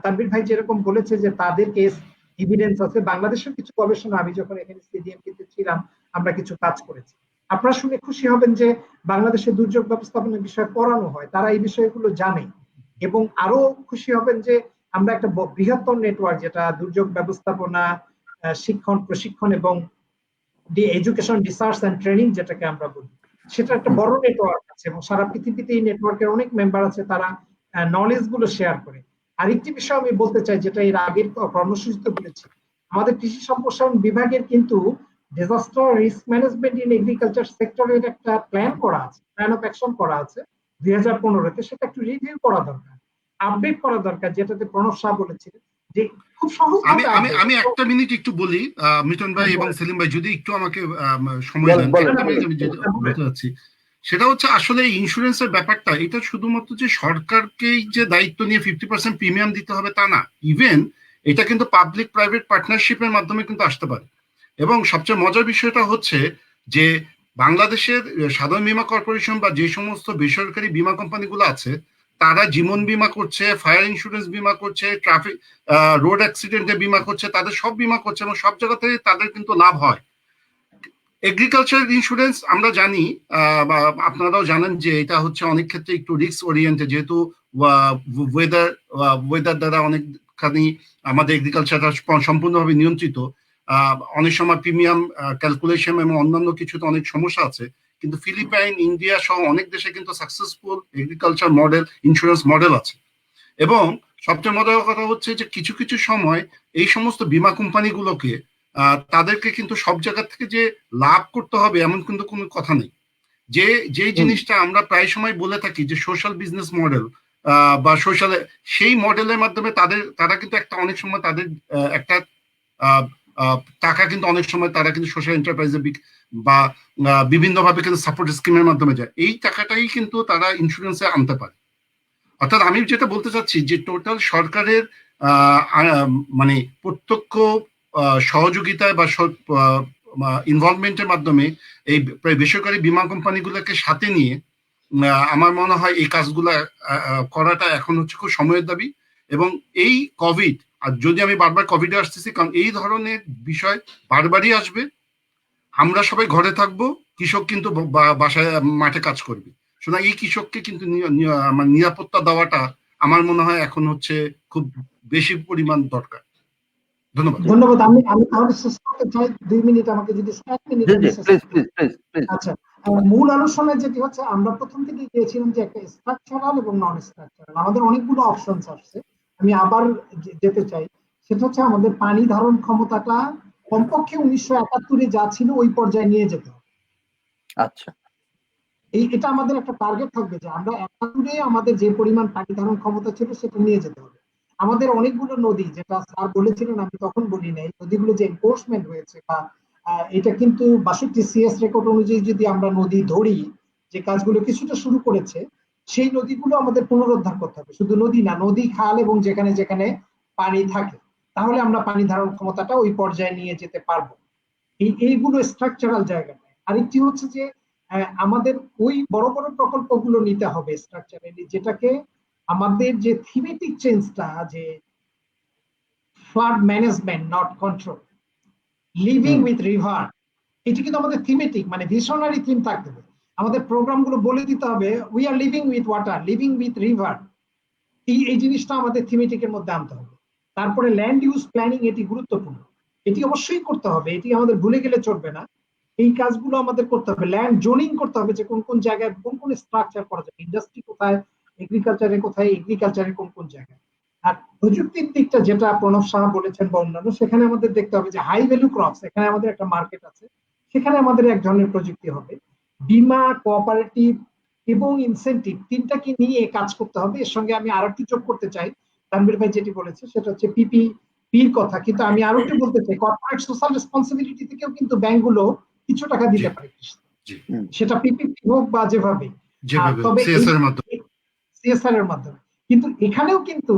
তানভীর ভাই যেরকম বলেছে যে তাদের কেস এভিডেন্স আছে, বাংলাদেশের কিছু গবেষণা, আমি যখন এখানে সিডিএমপিতে ছিলাম আমরা কিছু কাজ করেছি। আপনারা শুনে খুশি হবেন যে বাংলাদেশের দুর্যোগ ব্যবস্থাপনার বিষয়ে পড়ানো হয়, তারা এই বিষয়গুলো জানে। এবং আরো খুশি হবেন যে আমরা একটা বৃহত্তর নেটওয়ার্ক, যেটা দুর্যোগ ব্যবস্থাপনা শিক্ষণ, প্রশিক্ষণ এবং এডুকেশন, রিসার্চ এন্ড ট্রেনিং যেটাকে আমরা বলি, সেটা একটা বড় নেটওয়ার্ক আছে এবং সারা পৃথিবীতে এই নেটওয়ার্কের অনেক মেম্বার আছে, তারা নলেজ গুলো শেয়ার করে। আরেকটি বিষয় আমি বলতে চাই, যেটা এর আগের কর্মসূচিতে বলেছি, আমাদের কৃষি সম্প্রসারণ বিভাগের কিন্তু disaster risk management in agriculture সেক্টরের একটা প্ল্যান করা আছে, প্ল্যান অফ অ্যাকশন করা আছে 2015-তে, সেটা একটু রিভিউ করা দরকার, আপডেট করা দরকার, যেটাতে প্রণব শাহ বলেছিলেন যে খুব সহজ। আমি একটা মিনিট একটু বলি, মিটন ভাই এবং সেলিম ভাই, যদি একটু আমাকে সময় দেন, একটা মিনিট আমি যেটা বলতে চাচ্ছি সেটা হচ্ছে আসলে ইন্স্যুরেন্সের ব্যাপারটা, এটা শুধুমাত্র যে সরকারকেই যে দায়িত্ব নিয়ে 50% প্রিমিয়াম দিতে হবে তা না, ইভেন এটা কিন্তু পাবলিক প্রাইভেট পার্টনারশিপের মাধ্যমে কিন্তু আসতে পারে। এবং সবচেয়ে মজার বিষয়টা হচ্ছে যে বাংলাদেশের সাধারণ বীমা কর্পোরেশন বা যে সমস্ত বেসরকারি বীমা কোম্পানিগুলো আছে, তারা জীবন বীমা করছে, ফায়ার ইন্স্যুরেন্স বীমা করছে, ট্রাফিক রোড অ্যাক্সিডেন্টে বীমা করছে, তাদের সব বীমা করছে এবং সব জায়গা থেকে তাদের কিন্তু লাভ হয়। এগ্রিকালচার ইন্স্যুরেন্স আমরা জানি, আপনারাও জানেন যে এটা হচ্ছে অনেক ক্ষেত্রে একটু রিস্ক ওরিয়েন্টেড, যেহেতু ওয়েদার দ্বারা অনেকখানি আমাদের এগ্রিকালচারটা সম্পূর্ণভাবে নিয়ন্ত্রিত। অনেক সময় প্রিমিয়াম ক্যালকুলেশন এবং অন্যান্য কিছুতে অনেক সমস্যা আছে, কিন্তু ফিলিপাইন, ইন্ডিয়া সহ অনেক দেশে কিন্তু successful agriculture model, insurance model আছে। এবং সবচেয়ে মজার কথা হচ্ছে যে কিছু কিছু সময় এই সমস্ত বীমা কোম্পানিগুলোকে তাদেরকে কিন্তু সব জায়গা থেকে যে লাভ করতে হবে এমন কিন্তু কোনো কথা নেই। যে জিনিসটা আমরা প্রায় সময় বলে থাকি যে সোশ্যাল বিজনেস মডেল বা সোশ্যাল, সেই মডেলের মাধ্যমে তারা কিন্তু একটা অনেক সময় তাদের একটা টাকা কিন্তু অনেক সময় তারা কিন্তু সোশ্যাল এন্টারপ্রাইজে বা বিভিন্নভাবে কিন্তু সাপোর্ট স্কিমের মাধ্যমে যায়, এই টাকাটাই কিন্তু তারা ইন্স্যুরেন্সে আনতে পারে। অর্থাৎ আমি যেটা বলতে চাচ্ছি যে টোটাল সরকারের মানে প্রত্যক্ষ সহযোগিতায় বা ইনভলভমেন্টের মাধ্যমে এই বেসরকারি বীমা কোম্পানিগুলোকে সাথে নিয়ে আমার মনে হয় এই কাজগুলো করাটা এখন হচ্ছে খুব সময়ের দাবি। এবং এই কোভিড, আর যদি আমি বারবার কোভিডে আসতেছি কারণ এই ধরনের বিষয় বারবারই আসবে, আমরা সবাই ঘরে থাকবো, কৃষক কিন্তু বাসায় মাঠে কাজ করবে, সুতরাং এই কৃষককে কিন্তু নিরাপত্তা দেওয়াটা আমার মনে হয় এখন হচ্ছে খুব বেশি পরিমাণ দরকার। ধন্যবাদ। ধন্যবাদ। আমি তাহলে শেষ করতে চাই, 2 মিনিট আমাকে যদি 1 মিনিট। আচ্ছা, মূল আলোচনায় যেটি হচ্ছে, আমরা প্রথম থেকে গিয়েছিলাম যে একটা স্ট্রাকচারাল এবং নন স্ট্রাকচারাল, আমাদের অনেকগুলো অপশনস আসছে। আমি আবার যেতে চাই, সেটা হচ্ছে আমাদের পানি ধারণ ক্ষমতাটা কমপক্ষে 1971-এ যা ছিল ওই পর্যায়ে নিয়ে যেতে হবে। আচ্ছা, এটা আমাদের একটা টার্গেট থাকবে যে আমরা 71-এ আমাদের যে পরিমাণ পানি ধারণ ক্ষমতা ছিল সেটা নিয়ে যেতে হবে। আমাদের অনেকগুলো নদী, যেটা স্যার বলেছিলেন আমি তখন বলি নাই, নদীগুলো যে এনফোর্সমেন্ট হয়েছে বা এটা কিন্তু 62 CS রেকর্ড অনুযায়ী যদি আমরা নদী ধরি, যে কাজগুলো কিছুটা শুরু করেছে, সেই নদীগুলো আমাদের পুনরুদ্ধার করতে হবে। শুধু নদী না, নদী, খাল এবং যেখানে যেখানে পানি থাকে, তাহলে আমরা পানি ধারণ ক্ষমতাটা ওই পর্যায়ে নিয়ে যেতে পারবো। এইগুলো স্ট্রাকচারাল জায়গাটা। আরেকটি হচ্ছে যে আমাদের ওই বড় বড় প্রকল্পগুলো নিতে হবে স্ট্রাকচারালি, যেটাকে আমাদের যে থিমেটিক চেঞ্জটা, যে flood management not control, living with river, এটি কিন্তু আমাদের থিমেটিক, মানে ভিশনারি থিম থাকতে হবে। আমাদের প্রোগ্রামগুলো বলে দিতে হবে we are living with water, living with river, এই জিনিসটা আমাদের থিমেটিকের মধ্যে আনতে হবে। তারপরে ল্যান্ড ইউজ প্ল্যানিং, এটি গুরুত্বপূর্ণ, এটি অবশ্যই করতে হবে, এটি আমাদের ভুলে গেলে চলবে না। এই কাজগুলো আমাদের করতে হবে। ল্যান্ড জোনিং করতে হবে, যে কোন কোন জায়গায় কোন কোন স্ট্রাকচার করা যাবে, ইন্ডাস্ট্রি কোথায়, এগ্রিকালচারে কোথায়, এগ্রিকালচারে কোন কোন জায়গায়। আর প্রযুক্তির দিকটা যেটা প্রণব সাহা বলেছেন বা অন্যান্য, সেখানে আমাদের দেখতে হবে যে হাই ভ্যালু ক্রপস, এখানে আমাদের একটা মার্কেট আছে, সেখানে আমাদের এক ধরনের প্রযুক্তি হবে। বীমা, কোঅপারেটিভ এবং ইনসেন্টিভ, তিনটাকে নিয়ে কাজ করতে হবে। এর সঙ্গে আমি আরেকটু যোগ করতে চাই, তানভীর ভাই যেটি বলেছে, সেটা হচ্ছে ফির কথা, কিন্তু আমি আরো একটু বলতে চাই, কর্পোরেট সোশ্যাল রেসপন্সিবিলিটি থেকেও কিন্তু ব্যাংকগুলো কিছু টাকা দিতে জি, পারে কৃষিতে। জি, সেটা পিপিপি হোক বা যেভাবে। যেভাবে তবে সিএসআর এর মাধ্যমে। সিএসআর এর মাধ্যমে কিন্তু এখানেও কিন্তু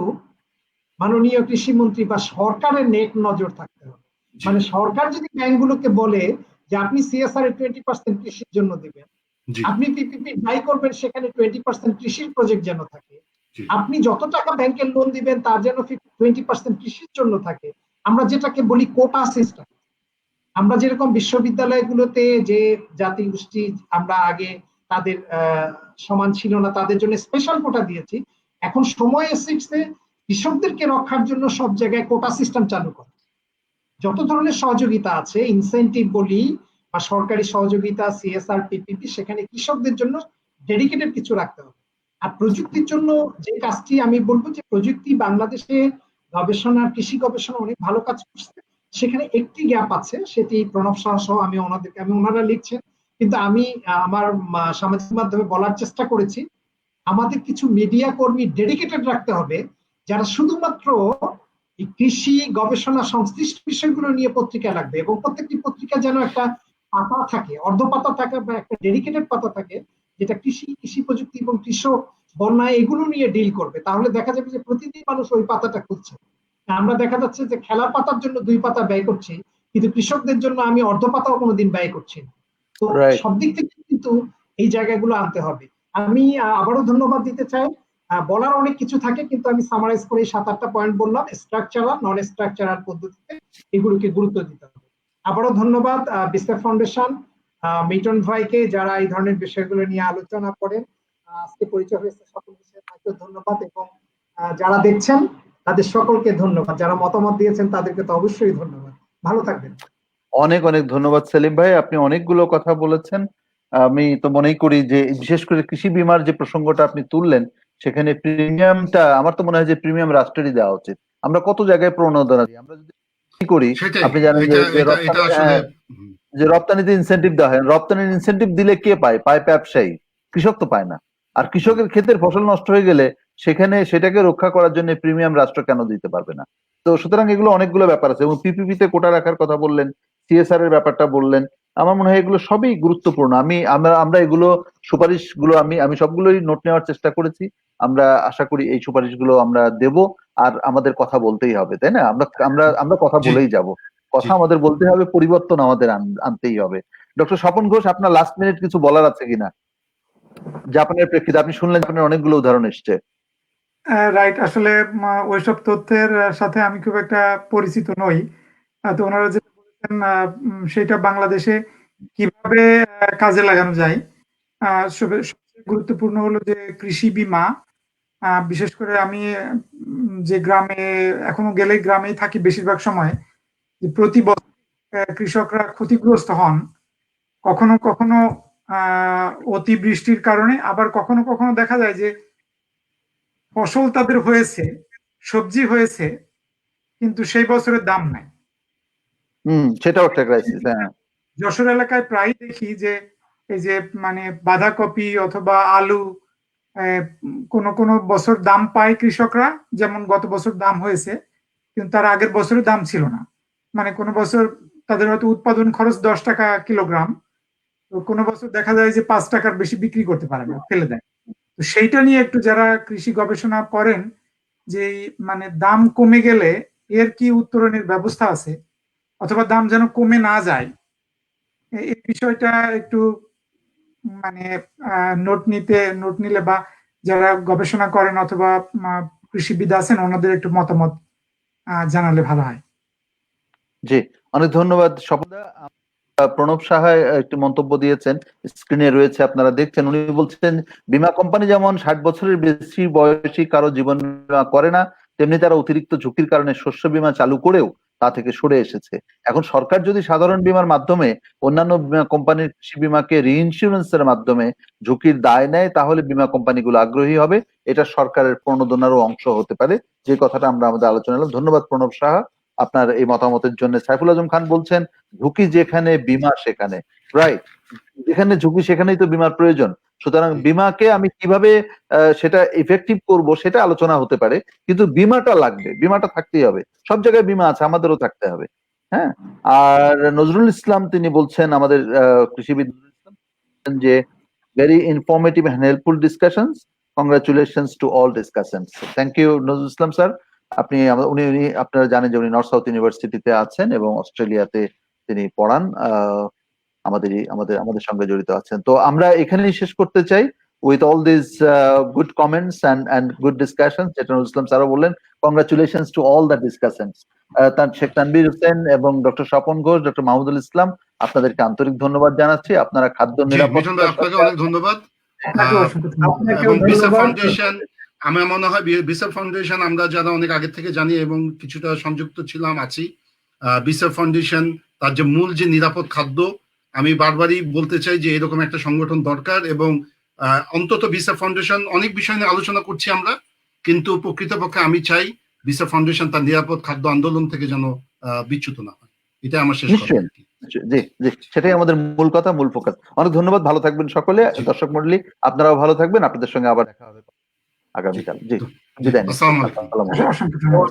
মাননীয় কৃষিমন্ত্রী বা সরকারের নেক নজর থাকতে হবে। জি, মানে সরকার যদি ব্যাংকগুলোকে বলে যে আপনি সিএসআর এর 20% কৃষির জন্য দিবেন, জি, আপনি পিপিপি ট্রাই করবেন সেখানে 20% কৃষির প্রজেক্ট যেন থাকে, জি, আপনি যত টাকা ব্যাংকের লোন দিবেন তার যেন 20% কৃষির জন্য থাকে। আমরা যেটাকে বলি কোটা সিস্টেম, আমরা যেরকম বিশ্ববিদ্যালয়গুলোতে যে জাতি গোষ্ঠী আমরা আগে তাদের সমান ছিল না, তাদের জন্য স্পেশাল কোটা দিয়েছি, এখন সময় এসেছে কৃষকদেরকে রক্ষার জন্য সব জায়গায় কোটা সিস্টেম চালু করা। যত ধরনের সহযোগিতা আছে, ইনসেন্টিভ বলি বা সরকারি সহযোগিতা, সিএসআর, পিপিপি, সেখানে কৃষকদের জন্য ডেডিকেটেড কিছু রাখতে হবে। আর প্রযুক্তির জন্য যে কাজটি আমি বলবো যে প্রযুক্তি বাংলাদেশে গবেষণা, কৃষি গবেষণা অনেক ভালো কাজ করছে। সেখানে একটি গ্যাপ আছে, সেটি প্রণব সাহা সহ আমি ওনারা লিখছেন, কিন্তু আমি আমার সামাজিক মাধ্যমে বলার চেষ্টা করেছি, আমাদের কিছু মিডিয়া কর্মী ডেডিকেটেড রাখতে হবে, যারা শুধুমাত্র এই কৃষি গবেষণা সংশ্লিষ্ট বিষয়গুলো নিয়ে পত্রিকা লাগবে, এবং প্রত্যেকটি পত্রিকা যেন একটা পাতা থাকে, অর্ধ পাতা থাকে বা একটা ডেডিকেটেড পাতা থাকে, যেটা কৃষি প্রযুক্তি এবং কৃষক বন্যা এগুলো নিয়ে ডিল করবে। তাহলে দেখা যাবে যে প্রতিদিন মানুষ ওই পাতাটা খুঁজছে। আমরা দেখা যাচ্ছে যে খেলার পাতার জন্য 2 পাতা ব্যয় করছি, কিন্তু কৃষকদের জন্য আমি অর্ধ পাতাও কোনোদিন ব্যয় করছি না। তো রাইট। সব দিক থেকে কিন্তু এই জায়গাগুলো আনতে হবে। আমি আবারও ধন্যবাদ দিতে চাই। বলার অনেক কিছু থাকে, কিন্তু আমি সামারাইজ করে 7-8টা পয়েন্ট বললাম। স্ট্রাকচারাল, নন স্ট্রাকচারাল পদ্ধতিতে এগুলোকে গুরুত্ব দিতে হবে। আবারও ধন্যবাদ বিস্তার ফাউন্ডেশন, মিটন ভাইকে, যারা এই ধরনের বিষয়গুলো নিয়ে আলোচনা করেন। আজকে পরিচয় হয়েছে সকল বিষয়ে, তাকে ধন্যবাদ, এবং যারা দেখছেন তাদের সকলকে ধন্যবাদ, যারা মতামত দিয়েছেন তাদেরকে তো অবশ্যই ধন্যবাদ। ভালো থাকবেন। অনেক অনেক ধন্যবাদ সেলিম ভাই, আপনি অনেকগুলো কথা বলেছেন। আমি তো মনেই করি যে বিশেষ করে কৃষি বীমার যে প্রসঙ্গটা আপনি তুললেন, সেখানে প্রিমিয়ামটা আমার তো মনে হয় যে প্রিমিয়াম রাষ্ট্রেরই দেওয়া উচিত। আমরা কত জায়গায় প্রণোদনা দিই, আমরা যদি কি করি, সেটাই। আপনি জানেন যে এটা আসলে যে রপ্তানিতে ইনসেন্টিভ দেওয়া হয়, রপ্তানির ইনসেন্টিভ দিলে কে পায়? পায় ব্যবসায়ী, কৃষক তো পায় না। আর কৃষকের ক্ষেতের ফসল নষ্ট হয়ে গেলে সেখানে সেটাকে রক্ষা করার জন্য প্রিমিয়াম রাষ্ট্র কেন দিতে পারবে না? তো সুতরাং এগুলো অনেকগুলো ব্যাপার আছে, এবং পিপিপিতে কোটা রাখার কথা বললেন, সিএসআর এর ব্যাপারটা বললেন, আমার মনে হয় এগুলো সবই গুরুত্বপূর্ণ। আমরা এগুলো সুপারিশগুলো আমি সবগুলোই নোট নেওয়ার চেষ্টা করেছি। আমরা আশা করি এই সুপারিশগুলো আমরা দেব। আর আমাদের কথা বলতেই হবে, তাই না? আমরা আমরা আমরা কথা জি, বলেই যাব। জি। কথা আমাদের বলতে হবে, পরিবর্তন আমাদের আনতেই হবে। ডক্টর স্বপন ঘোষ, আপনার লাস্ট মিনিট কিছু বলার আছে কিনা জাপানের প্রেক্ষিতে? আপনি শুনলেন জাপানের অনেকগুলো উদাহরণ এসছে। রাইট, আসলে ওইসব তথ্যের সাথে আমি খুব একটা পরিচিত নই। তো ওনারা যেটা বলেছেন সেটা বাংলাদেশে কিভাবে কাজে লাগানো যায়। সবচেয়ে গুরুত্বপূর্ণ হলো যে কৃষি বীমা। বিশেষ করে আমি যে গ্রামে এখনো গেলে গ্রামেই থাকি বেশিরভাগ সময়, যে প্রতি বছর কৃষকরা ক্ষতিগ্রস্ত হন, কখনো কখনো অতিবৃষ্টির কারণে, আবার কখনো কখনো দেখা যায় যে ফসল তাদের হয়েছে, সবজি হয়েছে, কিন্তু সেই বছরের দাম নাই। সেটাও একটা ক্রাইসিস। হ্যাঁ। যশোর এলাকায় প্রায় দেখি যে এই যে মানে বাঁধাকপি অথবা আলু কোন কোন বছর দাম পায় কৃষকরা, যেমন গত বছর দাম হয়েছে, কিন্তু তার আগের বছরের দাম ছিল না। মানে কোনো বছর তাদের হয়তো উৎপাদন খরচ 10 টাকা কিলোগ্রাম, তো কোনো বছর দেখা যায় যে 5 টাকার বেশি বিক্রি করতে পারে না, ফেলে দেয়। তো সেইটা নিয়ে একটু যারা কৃষি গবেষণা করেন, যে মানে দাম কমে গেলে এর কি উত্তরণের ব্যবস্থা আছে, অথবা দাম যেন কমে না যায়, এই বিষয়টা একটু মানে নোট নিলে, বা যারা গবেষণা করেন অথবা কৃষিবিদ আছেন ওনাদের একটু মতামত জানালে ভালো হয়। জি, অনেক ধন্যবাদ স্বপনদা। প্রণব সাহা একটি মন্তব্য দিয়েছেন, স্ক্রিনে রয়েছে, আপনারা দেখছেন। উনি বলছেন বীমা কোম্পানি যেমন 60 বছরের বেশি বয়সী কারো জীবন বীমা করে না, তেমনি তারা অতিরিক্ত ঝুঁকির কারণে শস্য বীমা চালু করেও তা থেকে সরে এসেছে। এখন সরকার যদি সাধারণ বীমার মাধ্যমে অন্যান্য বীমা কোম্পানির কৃষি বীমাকে রিইন্স্যুরেন্সের মাধ্যমে ঝুঁকির দায় নেয়, তাহলে বীমা কোম্পানিগুলো আগ্রহী হবে। এটা সরকারের প্রণোদনারও অংশ হতে পারে, যে কথাটা আমরা আমাদের আলোচনা করলাম। ধন্যবাদ প্রণব সাহা আপনার এই মতামতের জন্য। সাইফুল আজম খান বলছেন ঝুঁকি যেখানে বীমা সেখানে। রাইট, যেখানে ঝুঁকি সেখানেই তো বীমার প্রয়োজন। সুতরাং বিমাকে আমি কিভাবে সেটা ইফেক্টিভ করব সেটা আলোচনা হতে পারে, কিন্তু বিমাটা লাগবে, বিমাটা থাকতেই হবে। সব জায়গায় বিমা আছে, আমাদেরও থাকতে হবে। হ্যাঁ, আর নজরুল ইসলাম তিনি বলছেন, আমাদের কৃষিবিদ নজরুল ইসলাম যে very informative and helpful discussions. Congratulations to all discussants. Thank you, Nazrul Islam sir. আপনি উনি আপনারা জানেন যে উনি নর্থ সাউথ ইউনিভার্সিটিতে আছেন এবং অস্ট্রেলিয়াতে তিনি পড়ান, আমাদের সঙ্গে জড়িত আছেন। তো আমরা এখানেই শেষ করতে চাই with all these good comments and good discussions, যেটা নজরুল ইসলাম স্যারও বললেন। Congratulations to all the discussants. Sheikh Tanvir Hossain এবং ডক্টর স্বপন ঘোষ, ডক্টর মাহমুদুল ইসলাম, আপনাদেরকে আন্তরিক ধন্যবাদ জানাচ্ছি। আপনারা খাদ্য মিঠুন ভাই, আপনাকে অনেক ধন্যবাদ। আপনাকে অসংখ্য ধন্যবাদ। এবং বিসেফ ফাউন্ডেশন, আমার মনে হয় বিসেফ ফাউন্ডেশন আমরা যারা অনেক আগে থেকে জানি এবং কিছুটা সংযুক্ত ছিলাম আছি, বিসেফ ফাউন্ডেশন তার যে মূল যে নিরাপদ খাদ্য, আমি বারবারই বলতে চাই যে এরকম একটা সংগঠন দরকার। এবং অন্তত বিসেফ ফাউন্ডেশন, অনেক বিষয় নিয়ে আলোচনা করছি আমরা, কিন্তু প্রকৃতপক্ষে আমি চাই বিসেফ ফাউন্ডেশন তার নিরাপদ খাদ্য আন্দোলন থেকে যেন বিচ্যুত না হয়। এটা আমার শেষ কথা। জি জি, সেটাই আমাদের মূল কথা, মূল ফোকাস। অনেক ধন্যবাদ, ভালো থাকবেন সকলে। দর্শক মণ্ডলী আপনারাও ভালো থাকবেন, আপনাদের সঙ্গে আবার দেখা হবে আগামীকাল। জি, বিদায়। আসসালামু আলাইকুম। অসংখ্য ধন্যবাদ।